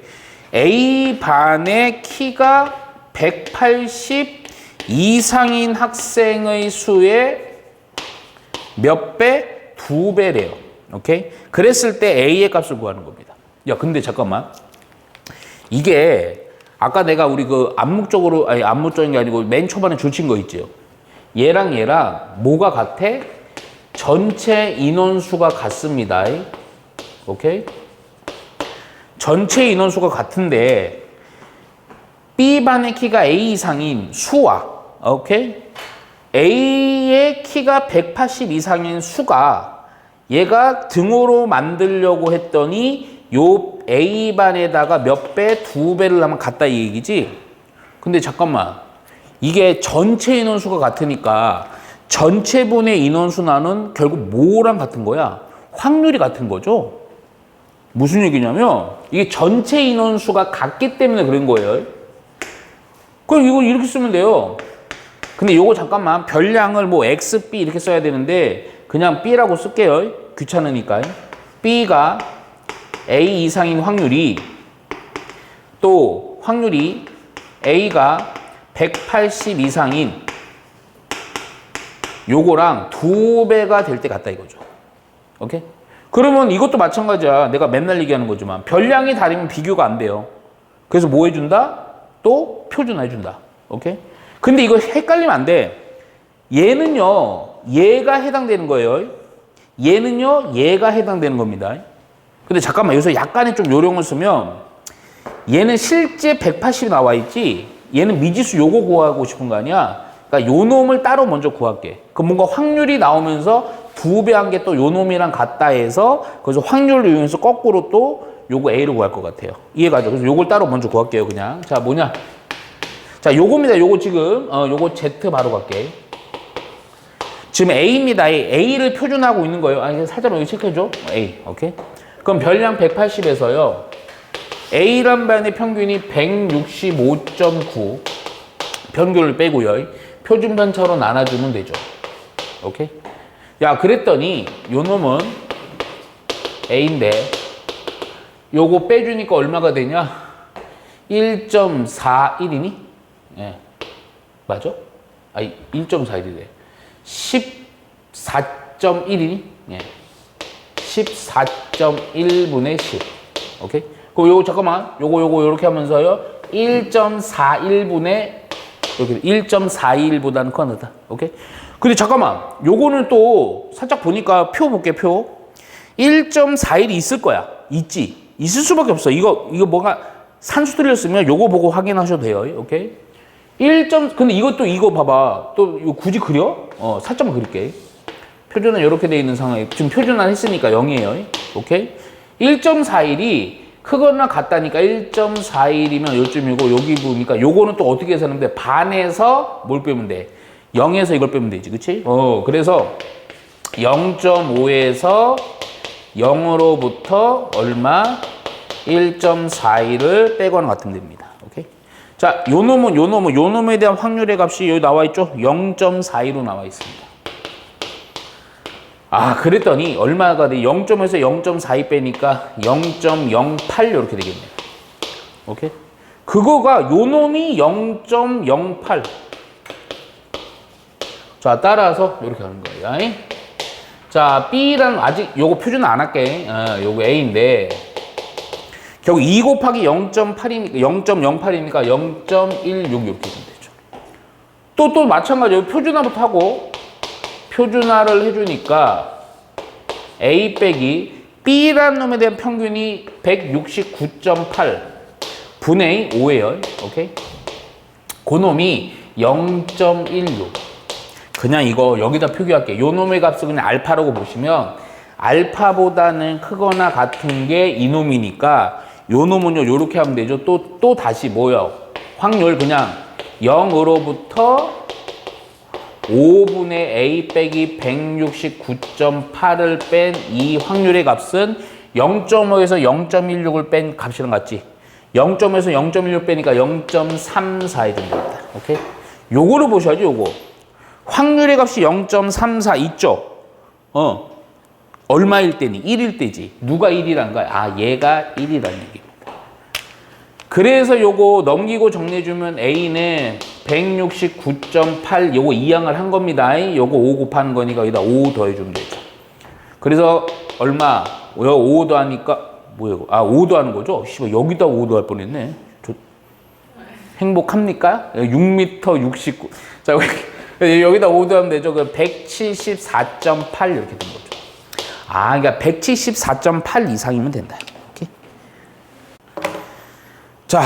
A반의 키가 180 이상인 학생의 수의 몇 배? 2배래요. 오케이? 그랬을 때 A의 값을 구하는 겁니다. 야, 근데 잠깐만. 이게 아까 내가 우리 그 암묵적인 게 아니고 맨 초반에 줄친 거 있죠. 얘랑 얘랑 뭐가 같아? 전체 인원수가 같습니다. 오케이? 전체 인원수가 같은데 B반의 키가 A 이상인 수와 오케이? A의 키가 180 이상인 수가 얘가 등호로 만들려고 했더니 요 A반에다가 몇 배? 2배를 하면 같다 이 얘기지? 근데 잠깐만 이게 전체 인원수가 같으니까 전체분의 인원수 나는 결국 뭐랑 같은 거야? 확률이 같은 거죠? 무슨 얘기냐면 이게 전체 인원수가 같기 때문에 그런 거예요. 그럼 이거 이렇게 쓰면 돼요. 근데 요거 잠깐만 별량을 뭐 x, b 이렇게 써야 되는데 그냥 b라고 쓸게요. 귀찮으니까. b가 a 이상인 확률이 또 확률이 a가 180 이상인 요거랑 2배가 될 때 같다 이거죠. 오케이? 그러면 이것도 마찬가지야. 내가 맨날 얘기하는 거지만 별량이 다르면 비교가 안 돼요. 그래서 뭐 해준다? 또 표준화해준다. 오케이? 근데 이거 헷갈리면 안 돼. 얘는요, 얘가 해당되는 거예요. 얘는요, 얘가 해당되는 겁니다. 근데 잠깐만, 여기서 약간의 좀 요령을 쓰면 얘는 실제 180이 나와 있지, 얘는 미지수 요거 구하고 싶은 거 아니야? 그러니까 요 놈을 따로 먼저 구할게. 그럼 뭔가 확률이 나오면서 2배 한 게 또 요 놈이랑 같다 해서 그래서 확률을 이용해서 거꾸로 또 요거 A를 구할 것 같아요. 이해가죠? 그래서 요걸 따로 먼저 구할게요, 그냥. 자, 뭐냐? 자, 요겁니다. 요거 지금, 요거 Z 바로 갈게. 지금 A입니다. A를 표준하고 있는 거예요. 아, 살짝 여기 체크해줘. A. 오케이? 그럼 별량 180에서요. A란 반의 평균이 165.9. 평균을 빼고요. 표준 편차로 나눠주면 되죠. 오케이? 야, 그랬더니 요 놈은 A인데 요거 빼주니까 얼마가 되냐? 1.41이니? 예. 맞아? 아니, 1.41이래. 14.1이니? 예. 14.1분의 10. 오케이? 그럼 요거 잠깐만. 요거 요렇게 하면서요. 1.41분의 이렇게 1.41보다는 커다다. 오케이? 근데 잠깐만. 요거는 또 살짝 보니까 표 볼게, 표. 1.41이 있을 거야. 있지. 있을 수밖에 없어. 이거 뭐가 산수들을 쓰면 요거 보고 확인하셔도 돼요. 오케이? 근데 이것도 이거 봐봐. 또 이거 굳이 그려? 살짝만 그릴게. 표준은 이렇게 돼 있는 상황에 지금 표준화 했으니까 0이에요. 오케이? 1.41이 크거나 같다니까 1.41이면 요쯤이고 여기 보니까 요거는 또 어떻게 해서는데 반에서 뭘 빼면 돼? 0에서 이걸 빼면 되지. 그치? 그래서 0.5에서 0으로부터 얼마? 1.41을 빼거나 같으면 됩니다. 오케이? 자, 요 놈에 대한 확률의 값이 여기 나와 있죠? 0.42로 나와 있습니다. 아, 그랬더니 얼마가 돼? 0.에서 0.42 빼니까 0.08 이렇게 되겠네요. 오케이? 그거가 요 놈이 0.08. 자, 따라서 이렇게 하는 거예요. 자, B랑 아직 요거 표준 안 할게. 요거 A인데 결국 2 곱하기 0.8이니까 0.08이니까 0.16 이렇게 되면 되죠. 또 마찬가지로 표준화부터 하고 표준화를 해주니까 A 빼기 B라는 놈에 대한 평균이 169.8 분의 5예요. 오케이? 그 놈이 0.16. 그냥 이거 여기다 표기할게. 요 놈의 값을 그냥 알파라고 보시면 알파보다는 크거나 같은 게 이 놈이니까 요 놈은요 요렇게 하면 되죠. 또 다시 뭐요? 확률 그냥 0으로부터 5분의 A 빼기 169.8을 뺀 이 확률의 값은 0.5에서 0.16을 뺀 값이랑 같지. 0.5에서 0.16 빼니까 0.34이 됩니다. 오케이? 요거를 보셔야죠, 요거. 확률의 값이 0.34 있죠? 얼마일 때니? 1일 때지. 누가 1이란 거야? 아, 얘가 1이라는 얘기입니다. 그래서 요거 넘기고 정리해주면 A는 169.8 요거 이항을 한 겁니다. 요거 5 곱하는 거니까 여기다 5 더해주면 되죠. 그래서 얼마? 5 더하니까 뭐야 이거? 아, 5 더하는 거죠? 씨발 여기다 5 더할 뻔했네. 행복합니까? 6m 69. 자, 여기다 5 더하면 되죠. 그 174.8 이렇게 된 거죠. 아, 그러니까 174.8 이상이면 된다. 오케이. 자,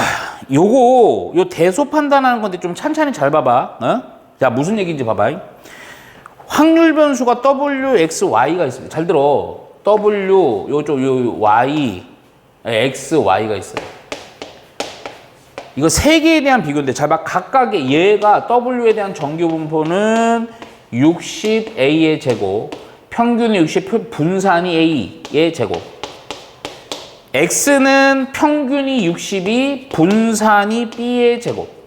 요 대소 판단하는 건데 좀 찬찬히 잘 봐봐. 어? 자, 무슨 얘기인지 봐봐. 확률 변수가 W, X, Y가 있습니다. 잘 들어. W, 요 Y, X, Y가 있어요. 이거 세 개에 대한 비교인데 잘 봐. 각각의 얘가 W에 대한 정규 분포는 60A의 제곱, 평균이 60, 분산이 A의 제곱. X는 평균이 62, 분산이 B의 제곱.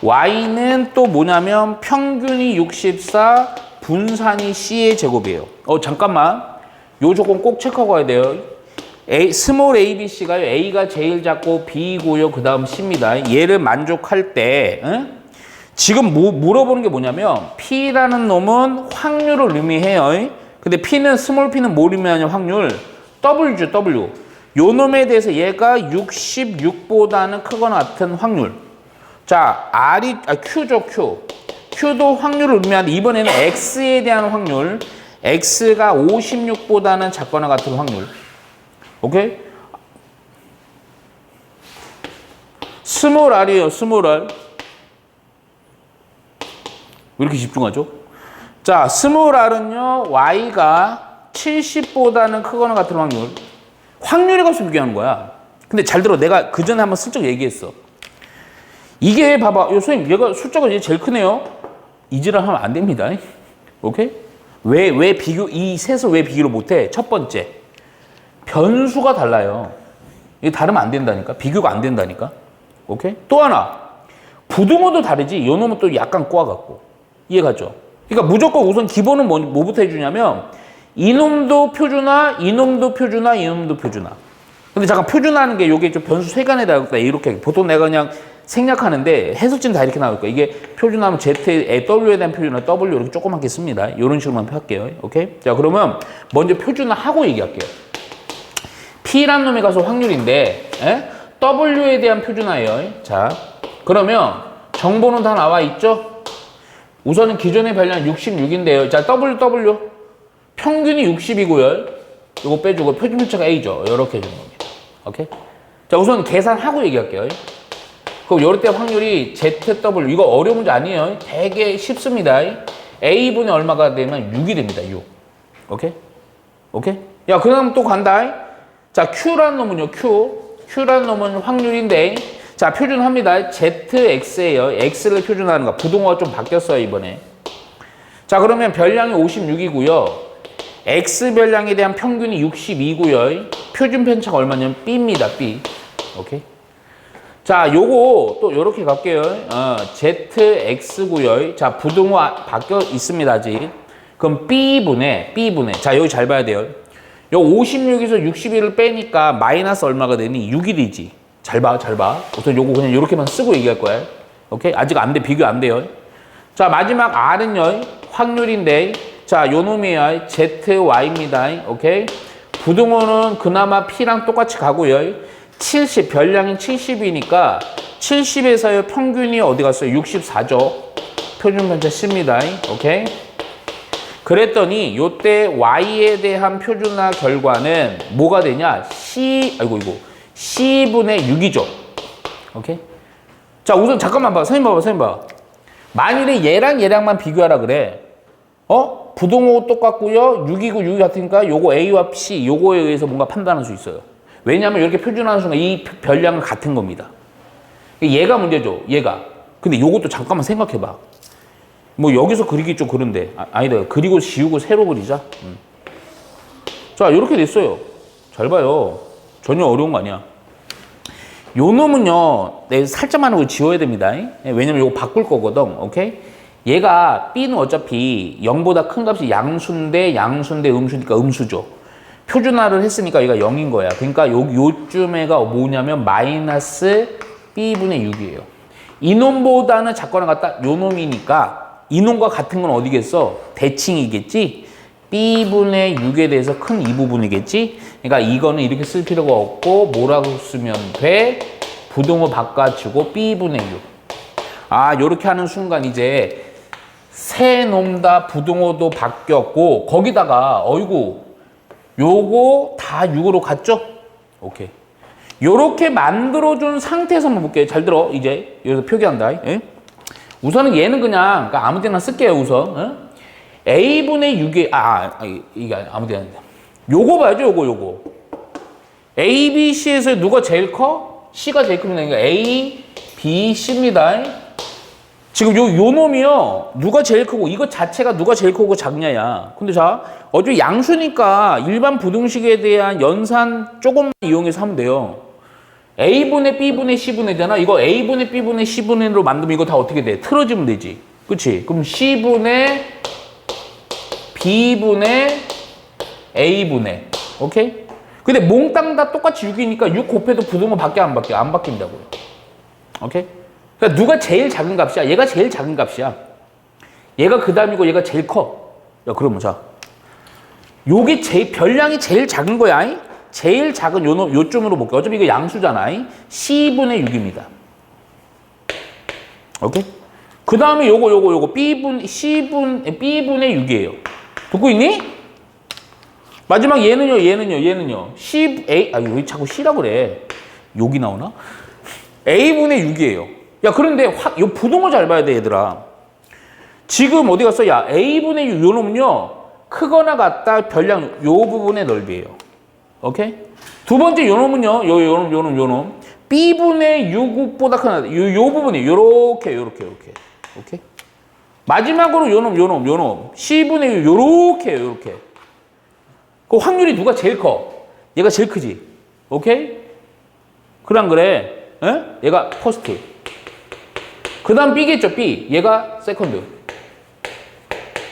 Y는 또 뭐냐면 평균이 64, 분산이 C의 제곱이에요. 잠깐만. 요 조건 꼭 체크하고 가야 돼요. 스몰 a, b, c가요. A가 제일 작고 B고요. 그 다음 C입니다. 얘를 만족할 때 지금 물어보는 게 뭐냐면 P라는 놈은 확률을 의미해요. 근데 P는 스몰 P는 뭘 의미하냐 확률. W죠. W. 요 놈에 대해서 얘가 66보다는 크거나 같은 확률. 자, Q죠. Q도 확률을 의미하는데 이번에는 X에 대한 확률. X가 56보다는 작거나 같은 확률. 오케이? 스몰 R이에요. 스몰 R. 왜 이렇게 집중하죠? 자, 스몰 R은요. Y가 70보다는 크거나 같은 확률. 확률의 값을 비교하는 거야. 근데 잘 들어. 내가 그 전에 한번 슬쩍 얘기했어. 이게 봐봐. 선생님 얘가 숫자가 이제 제일 크네요. 이지랄 하면 안 됩니다. 오케이? 왜 비교, 이 셋을 왜 비교를 못해? 첫 번째. 변수가 달라요. 이게 다르면 안 된다니까. 비교가 안 된다니까. 오케이? 또 하나. 부등호도 다르지. 요 놈은 또 약간 꼬아갖고. 이해가죠? 그러니까 무조건 우선 기본은 뭐부터 해주냐면 이놈도 표준화, 이놈도 표준화, 이놈도 표준화. 근데 잠깐 표준화하는 게 요게 좀 변수 세간에 나왔다. 이렇게. 보통 내가 그냥 생략하는데 해석지는 다 이렇게 나올 거야. 이게 표준화하면 Z에 W에 대한 표준화 W 이렇게 조그맣게 씁니다. 이런 식으로만 할게요. 오케이? 자, 그러면 먼저 표준화하고 얘기할게요. P라는 놈에 가서 확률인데 W에 대한 표준화예요. 자, 그러면 정보는 다 나와 있죠? 우선은 기존의 변량 66인데요. 자, W 평균이 60이고요. 이거 빼주고 표준 편차가 A죠. 이렇게 해주는 겁니다. 오케이? 자, 우선 계산하고 얘기할게요. 그럼 요럴 때 확률이 ZW, 이거 어려운 문제 아니에요. 되게 쉽습니다. A분의 얼마가 되면 6이 됩니다. 6. 오케이? 오케이? 야, 그 다음 또 간다. 자, Q라는 놈은요. Q라는 놈은 확률인데, 자, 표준합니다. ZX예요. X를 표준하는 거. 부동호가 좀 바뀌었어요, 이번에. 자, 그러면 별량이 56이고요. X 별량에 대한 평균이 62고요. 표준 편차가 얼마냐면 B입니다. B. 오케이? 자, 요거 또 요렇게 갈게요. ZX고요. 자, 부등호 바뀌어 있습니다, 아직. 그럼 B분의. 자, 여기 잘 봐야 돼요. 요 56에서 61을 빼니까 마이너스 얼마가 되니? 6일이지. 잘 봐. 우선 요거 그냥 요렇게만 쓰고 얘기할 거야. 오케이? 아직 안 돼. 비교 안 돼요. 자, 마지막 R은요. 확률인데. 자, 요 놈이에요. ZY입니다. 오케이? 부등호는 그나마 P랑 똑같이 가고요. 70, 별량이 70이니까 70에서의 평균이 어디 갔어요? 64죠. 표준 편차 C입니다. 오케이? 그랬더니 요때 Y에 대한 표준화 결과는 뭐가 되냐? C분의 6이죠. 오케이? 자, 우선 잠깐만 봐. 선생님 봐. 만일에 얘랑만 비교하라 그래. 부등호 똑같고요. 6이고 6이 같으니까 요거 A와 C, 요거에 의해서 뭔가 판단할 수 있어요. 왜냐하면 이렇게 표준하는 순간 이 별량은 같은 겁니다. 얘가 문제죠. 얘가. 근데 요것도 잠깐만 생각해봐. 뭐 여기서 그리기 좀 그런데. 아니다. 그리고 지우고 새로 그리자. 자, 이렇게 됐어요. 잘 봐요. 전혀 어려운 거 아니야. 요 놈은요. 내가 살짝만 하고 지워야 됩니다. 왜냐면 요거 바꿀 거거든. 오케이? 얘가 B는 어차피 0보다 큰 값이 양수인데 음수니까 음수죠. 표준화를 했으니까 얘가 0인 거야. 그러니까 요쯤에가 뭐냐면 마이너스 B분의 6이에요. 이놈보다는 작거나 같다. 요 놈이니까 이놈과 같은 건 어디겠어? 대칭이겠지? B분의 6에 대해서 큰 이 부분이겠지? 그러니까 이거는 이렇게 쓸 필요가 없고 뭐라고 쓰면 돼? 부등호 바꿔주고 B분의 6. 아, 요렇게 하는 순간 이제 새 놈 다 부등호도 바뀌었고 거기다가 어이구 요거 다 6으로 갔죠? 오케이. 요렇게 만들어준 상태에서 한번 볼게요. 잘 들어. 이제 여기서 표기한다. 예? 우선은 얘는 그냥 그러니까 아무 데나 쓸게요. 우선 A분의 6이 이게 아무 데나 아니다. 요거 봐야죠. 요거 A, B, C에서 누가 제일 커? C가 제일 큽니다. 그러니까 A, B, C입니다. 지금 요 놈이요. 누가 제일 크고 이거 자체가 누가 제일 크고 작냐야. 근데 자 어차피 양수니까 일반 부등식에 대한 연산 조금만 이용해서 하면 돼요. A분의 B분의 C분의 되나? 이거 A분의 B분의 C분의로 만들면 이거 다 어떻게 돼? 틀어지면 되지. 그치? 그럼 C분의 B분의 A분의. 오케이? 근데 몽땅 다 똑같이 6이니까 6 곱해도 부등호 바뀌어 안 바뀌어? 안 바뀐다고요. 오케이? 그러니까 누가 제일 작은 값이야? 얘가 제일 작은 값이야. 얘가 그 다음이고 얘가 제일 커. 야, 그러면 자. 요게 별량이 제일 작은 거야. 제일 작은 요쯤으로 볼게요. 어차피 이거 양수잖아. C분의 6입니다. 오케이? 그 다음에 요거 B분의 6이에요. 듣고 있니? 마지막 얘는요. 왜 자꾸 C라고 그래? 욕이 나오나? A분의 6이에요. 야, 그런데 요 부등호 잘 봐야 돼, 얘들아. 지금 어디 갔어? 야, A분의 6, 요 놈은요, 크거나 같다, 별량, 요 부분의 넓이에요. 오케이? 두 번째 요 놈은요, 요 놈. B분의 6보다 크나, 요 부분이, 요렇게. 오케이? 마지막으로 요 놈. C분의 6, 요렇게. 그 확률이 누가 제일 커? 얘가 제일 크지. 오케이? 그래, 안 그래? 에? 얘가 퍼스트. 그 다음 B겠죠, B. 얘가 세컨드.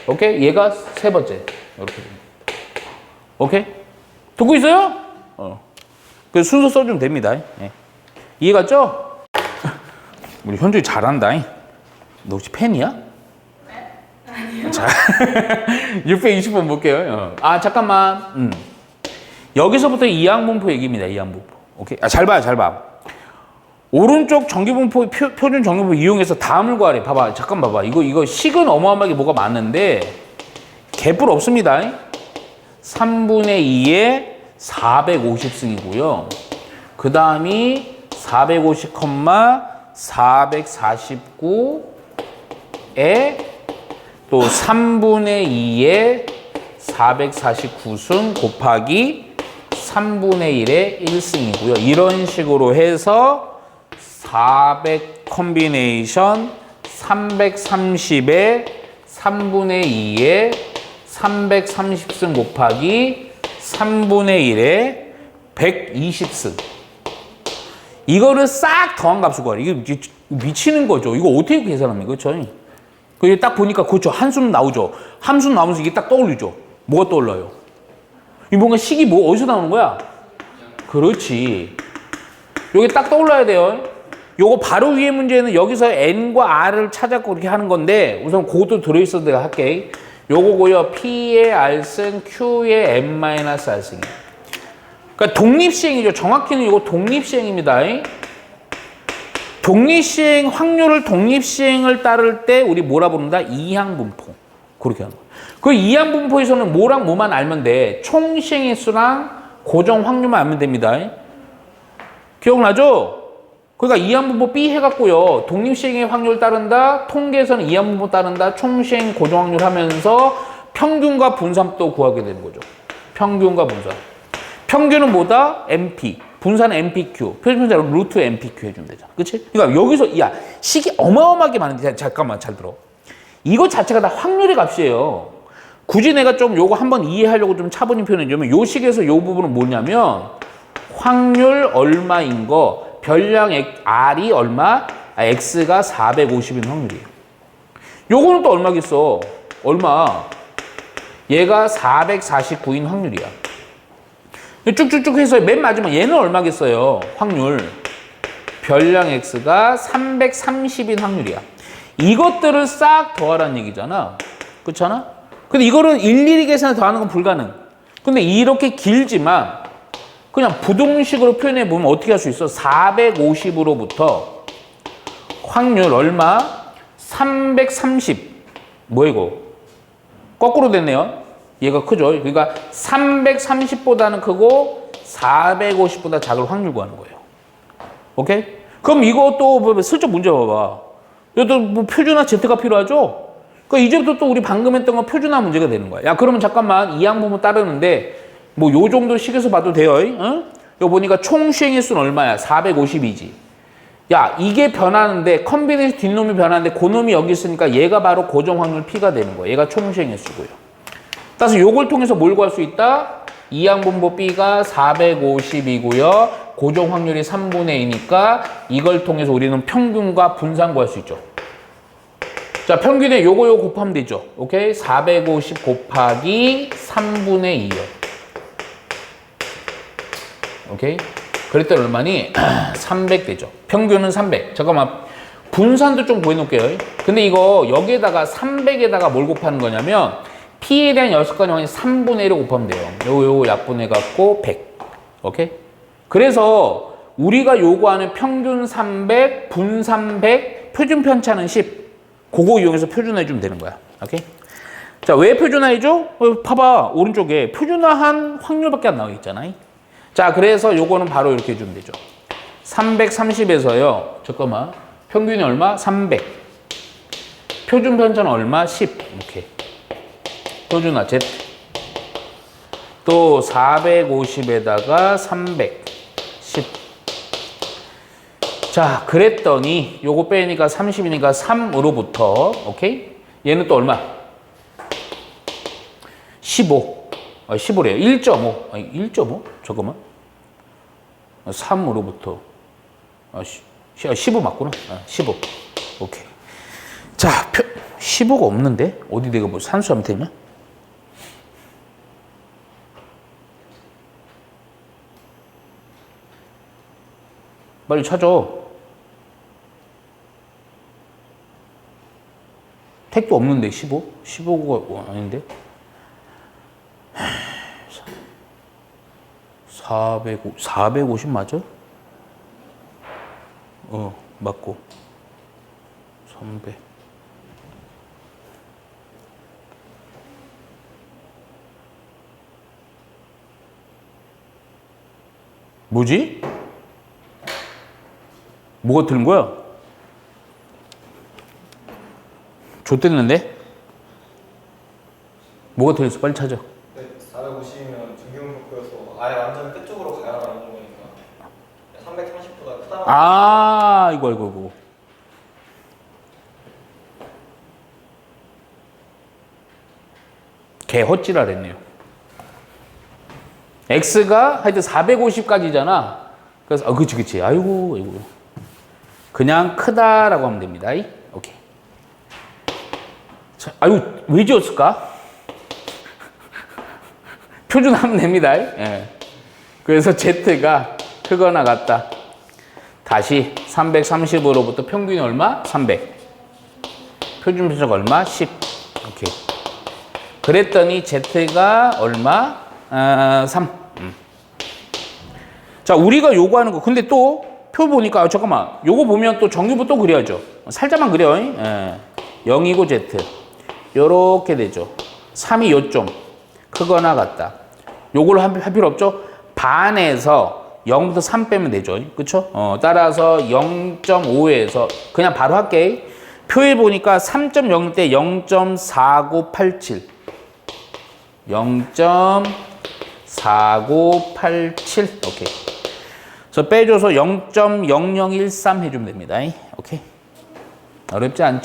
오케이? 얘가 세 번째. 이렇게 됩니다. 오케이? 듣고 있어요? 그 순서 써주면 됩니다. 예. 이해갔죠? 우리 현주이 잘한다. 너 혹시 팬이야? 네. 자, 620번 볼게요. 아, 잠깐만. 여기서부터 이항분포 얘기입니다. 이항분포. 오케이? 아, 잘 봐. 오른쪽 전기분포, 표준 전기분포 이용해서 다음을 구하래. 봐봐. 잠깐 봐봐. 이거 식은 어마어마하게 뭐가 많은데, 개뿔 없습니다. 3분의 2에 450승이고요. 그 다음이 450, 449에 또 3분의 2에 449승 곱하기 3분의 1에 1승이고요. 이런 식으로 해서 400 컴비네이션 330에 3분의 2에 330승 곱하기 3분의 1에 120승. 이거를 싹 더한 값을 구하래. 이게 미치는 거죠. 이거 어떻게 계산합니까? 그렇죠? 그게 딱 보니까 그렇죠. 한숨 나오죠. 함수 나오면서 이게 딱 떠올리죠. 뭐가 떠올라요? 이 뭔가 식이 어디서 나오는 거야? 그렇지. 요게 딱 떠올라야 돼요. 요거 바로 위에 문제는 여기서 N과 R을 찾았고 그렇게 하는 건데 우선 그것도 들어있어도 내가 할게. 요거고요. P의 R승, Q의 N-R승. 그러니까 독립시행이죠. 정확히는 이거 독립시행입니다. 독립시행, 확률을 독립시행을 따를 때 우리 뭐라 부른다? 이항분포. 그렇게 하는 거예요. 그 이항분포에서는 뭐랑 뭐만 알면 돼? 총시행의 수랑 고정 확률만 알면 됩니다. 기억나죠? 그러니까 이항분포 B 해갖고요. 독립시행의 확률 따른다. 통계에서는 이항분포 따른다. 총시행 고정 확률 하면서 평균과 분산도 구하게 되는 거죠. 평균과 분산. 평균은 뭐다? MP. 분산은 MPQ. 표준편자로 루트 MPQ 해주면 되잖아. 그치? 그러니까 여기서, 야, 식이 어마어마하게 많은데, 잠깐만, 잘 들어. 이거 자체가 다 확률의 값이에요. 굳이 내가 좀 요거 한번 이해하려고 좀 차분히 표현해주면 요 식에서 요 부분은 뭐냐면 확률 얼마인 거, 별량 R이 얼마? X가 450인 확률이에요. 요거는 또 얼마겠어? 얼마? 얘가 449인 확률이야. 쭉쭉쭉 해서 맨 마지막 얘는 얼마겠어요? 확률. 별량 X가 330인 확률이야. 이것들을 싹 더하라는 얘기잖아. 그렇잖아? 근데 이거를 일일이 계산해서 더하는 건 불가능. 근데 이렇게 길지만 그냥 부등식으로 표현해 보면 어떻게 할 수 있어? 450으로부터 확률 얼마? 330. 뭐야 이거? 거꾸로 됐네요. 얘가 크죠? 그러니까 330보다는 크고 450보다 작을 확률 구하는 거예요. 오케이? 그럼 이것도 슬쩍 문제 봐봐. 이것도 뭐 표준화 Z가 필요하죠? 그러니까 이제부터 또 우리 방금 했던 건 표준화 문제가 되는 거야. 야, 그러면 잠깐만 이 양분은 따르는데 뭐 요 정도 식에서 봐도 돼요. 응? 이거 보니까 총 수행의 수는 얼마야? 450이지. 야, 이게 변하는데 컨비네이션 뒷놈이 변하는데 그놈이 여기 있으니까 얘가 바로 고정 확률 P가 되는 거예요. 얘가 총 수행의 수고요. 따라서 요걸 통해서 뭘 구할 수 있다? 이양분모 B가 450이고요. 고정 확률이 3분의 2니까 이걸 통해서 우리는 평균과 분산 구할 수 있죠. 자, 평균에 요거 곱하면 되죠. 오케이? 450 곱하기 3분의 2요. 오케이? 그랬더니 얼마니? 300 되죠. 평균은 300. 잠깐만. 분산도 좀 보여놓을게요. 근데 이거 여기에다가 300에다가 뭘 곱하는 거냐면 P에 대한 6가지 확률 3분의 1을 곱하면 돼요. 요거 약분해갖고 100. 오케이? 그래서 우리가 요구하는 평균 300, 분산 100, 표준 편차는 10. 그거 이용해서 표준화해주면 되는 거야. 오케이? 자, 왜 표준화해줘? 봐봐. 오른쪽에 표준화한 확률밖에 안 나와 있잖아. 자, 그래서 요거는 바로 이렇게 해주면 되죠. 330에서요. 잠깐만. 평균이 얼마? 300. 표준 편차는 얼마? 10. 이렇게. 표준화 Z. 또 450에다가 300. 10. 자, 그랬더니 요거 빼니까 30이니까 3으로부터 오케이? 얘는 또 얼마? 15. 15래요. 1.5. 아니, 1.5? 잠깐만. 3으로부터 15 맞구나. 15. 오케이. 자, 15가 없는데? 어디 내가 뭐 산수하면 되냐? 빨리 찾아. 택도 없는데 15? 15가 아닌데? 450 맞아? 맞고 300 뭐지? 뭐가 틀린 거야? 좆됐는데? 뭐가 틀렸어? 빨리 찾아. 네, 450이면 중경복구여서 아예 완전 끝쪽으로 가야 하는 거니까 330보다 크다. 아, 이거. 개 헛지랄했네요. X가 하여튼 450까지잖아. 그래서, 그치. 아이고. 그냥 크다라고 하면 됩니다. 오케이. 자, 왜 지었을까? 표준하면 됩니다. 예. 그래서 Z가 크거나 같다. 다시 330으로부터 평균이 얼마? 300. 표준 편차가 얼마? 10. 오케이. 그랬더니 Z가 얼마? 3. 자, 우리가 요구하는 거. 근데 또 표 보니까 잠깐만. 요거 보면 또 정규부 또 그려야죠. 살짝만 그려. 0이고 Z. 요렇게 되죠. 3이 요점. 크거나 같다. 요걸 할 필요 없죠? 반에서 0부터 3 빼면 되죠. 그쵸? 따라서 0.5에서 그냥 바로 할게. 표에 보니까 3.0 때 0.4987. 0.4987. 오케이. 그래서 빼줘서 0.0013 해주면 됩니다. 오케이. 어렵지 않죠?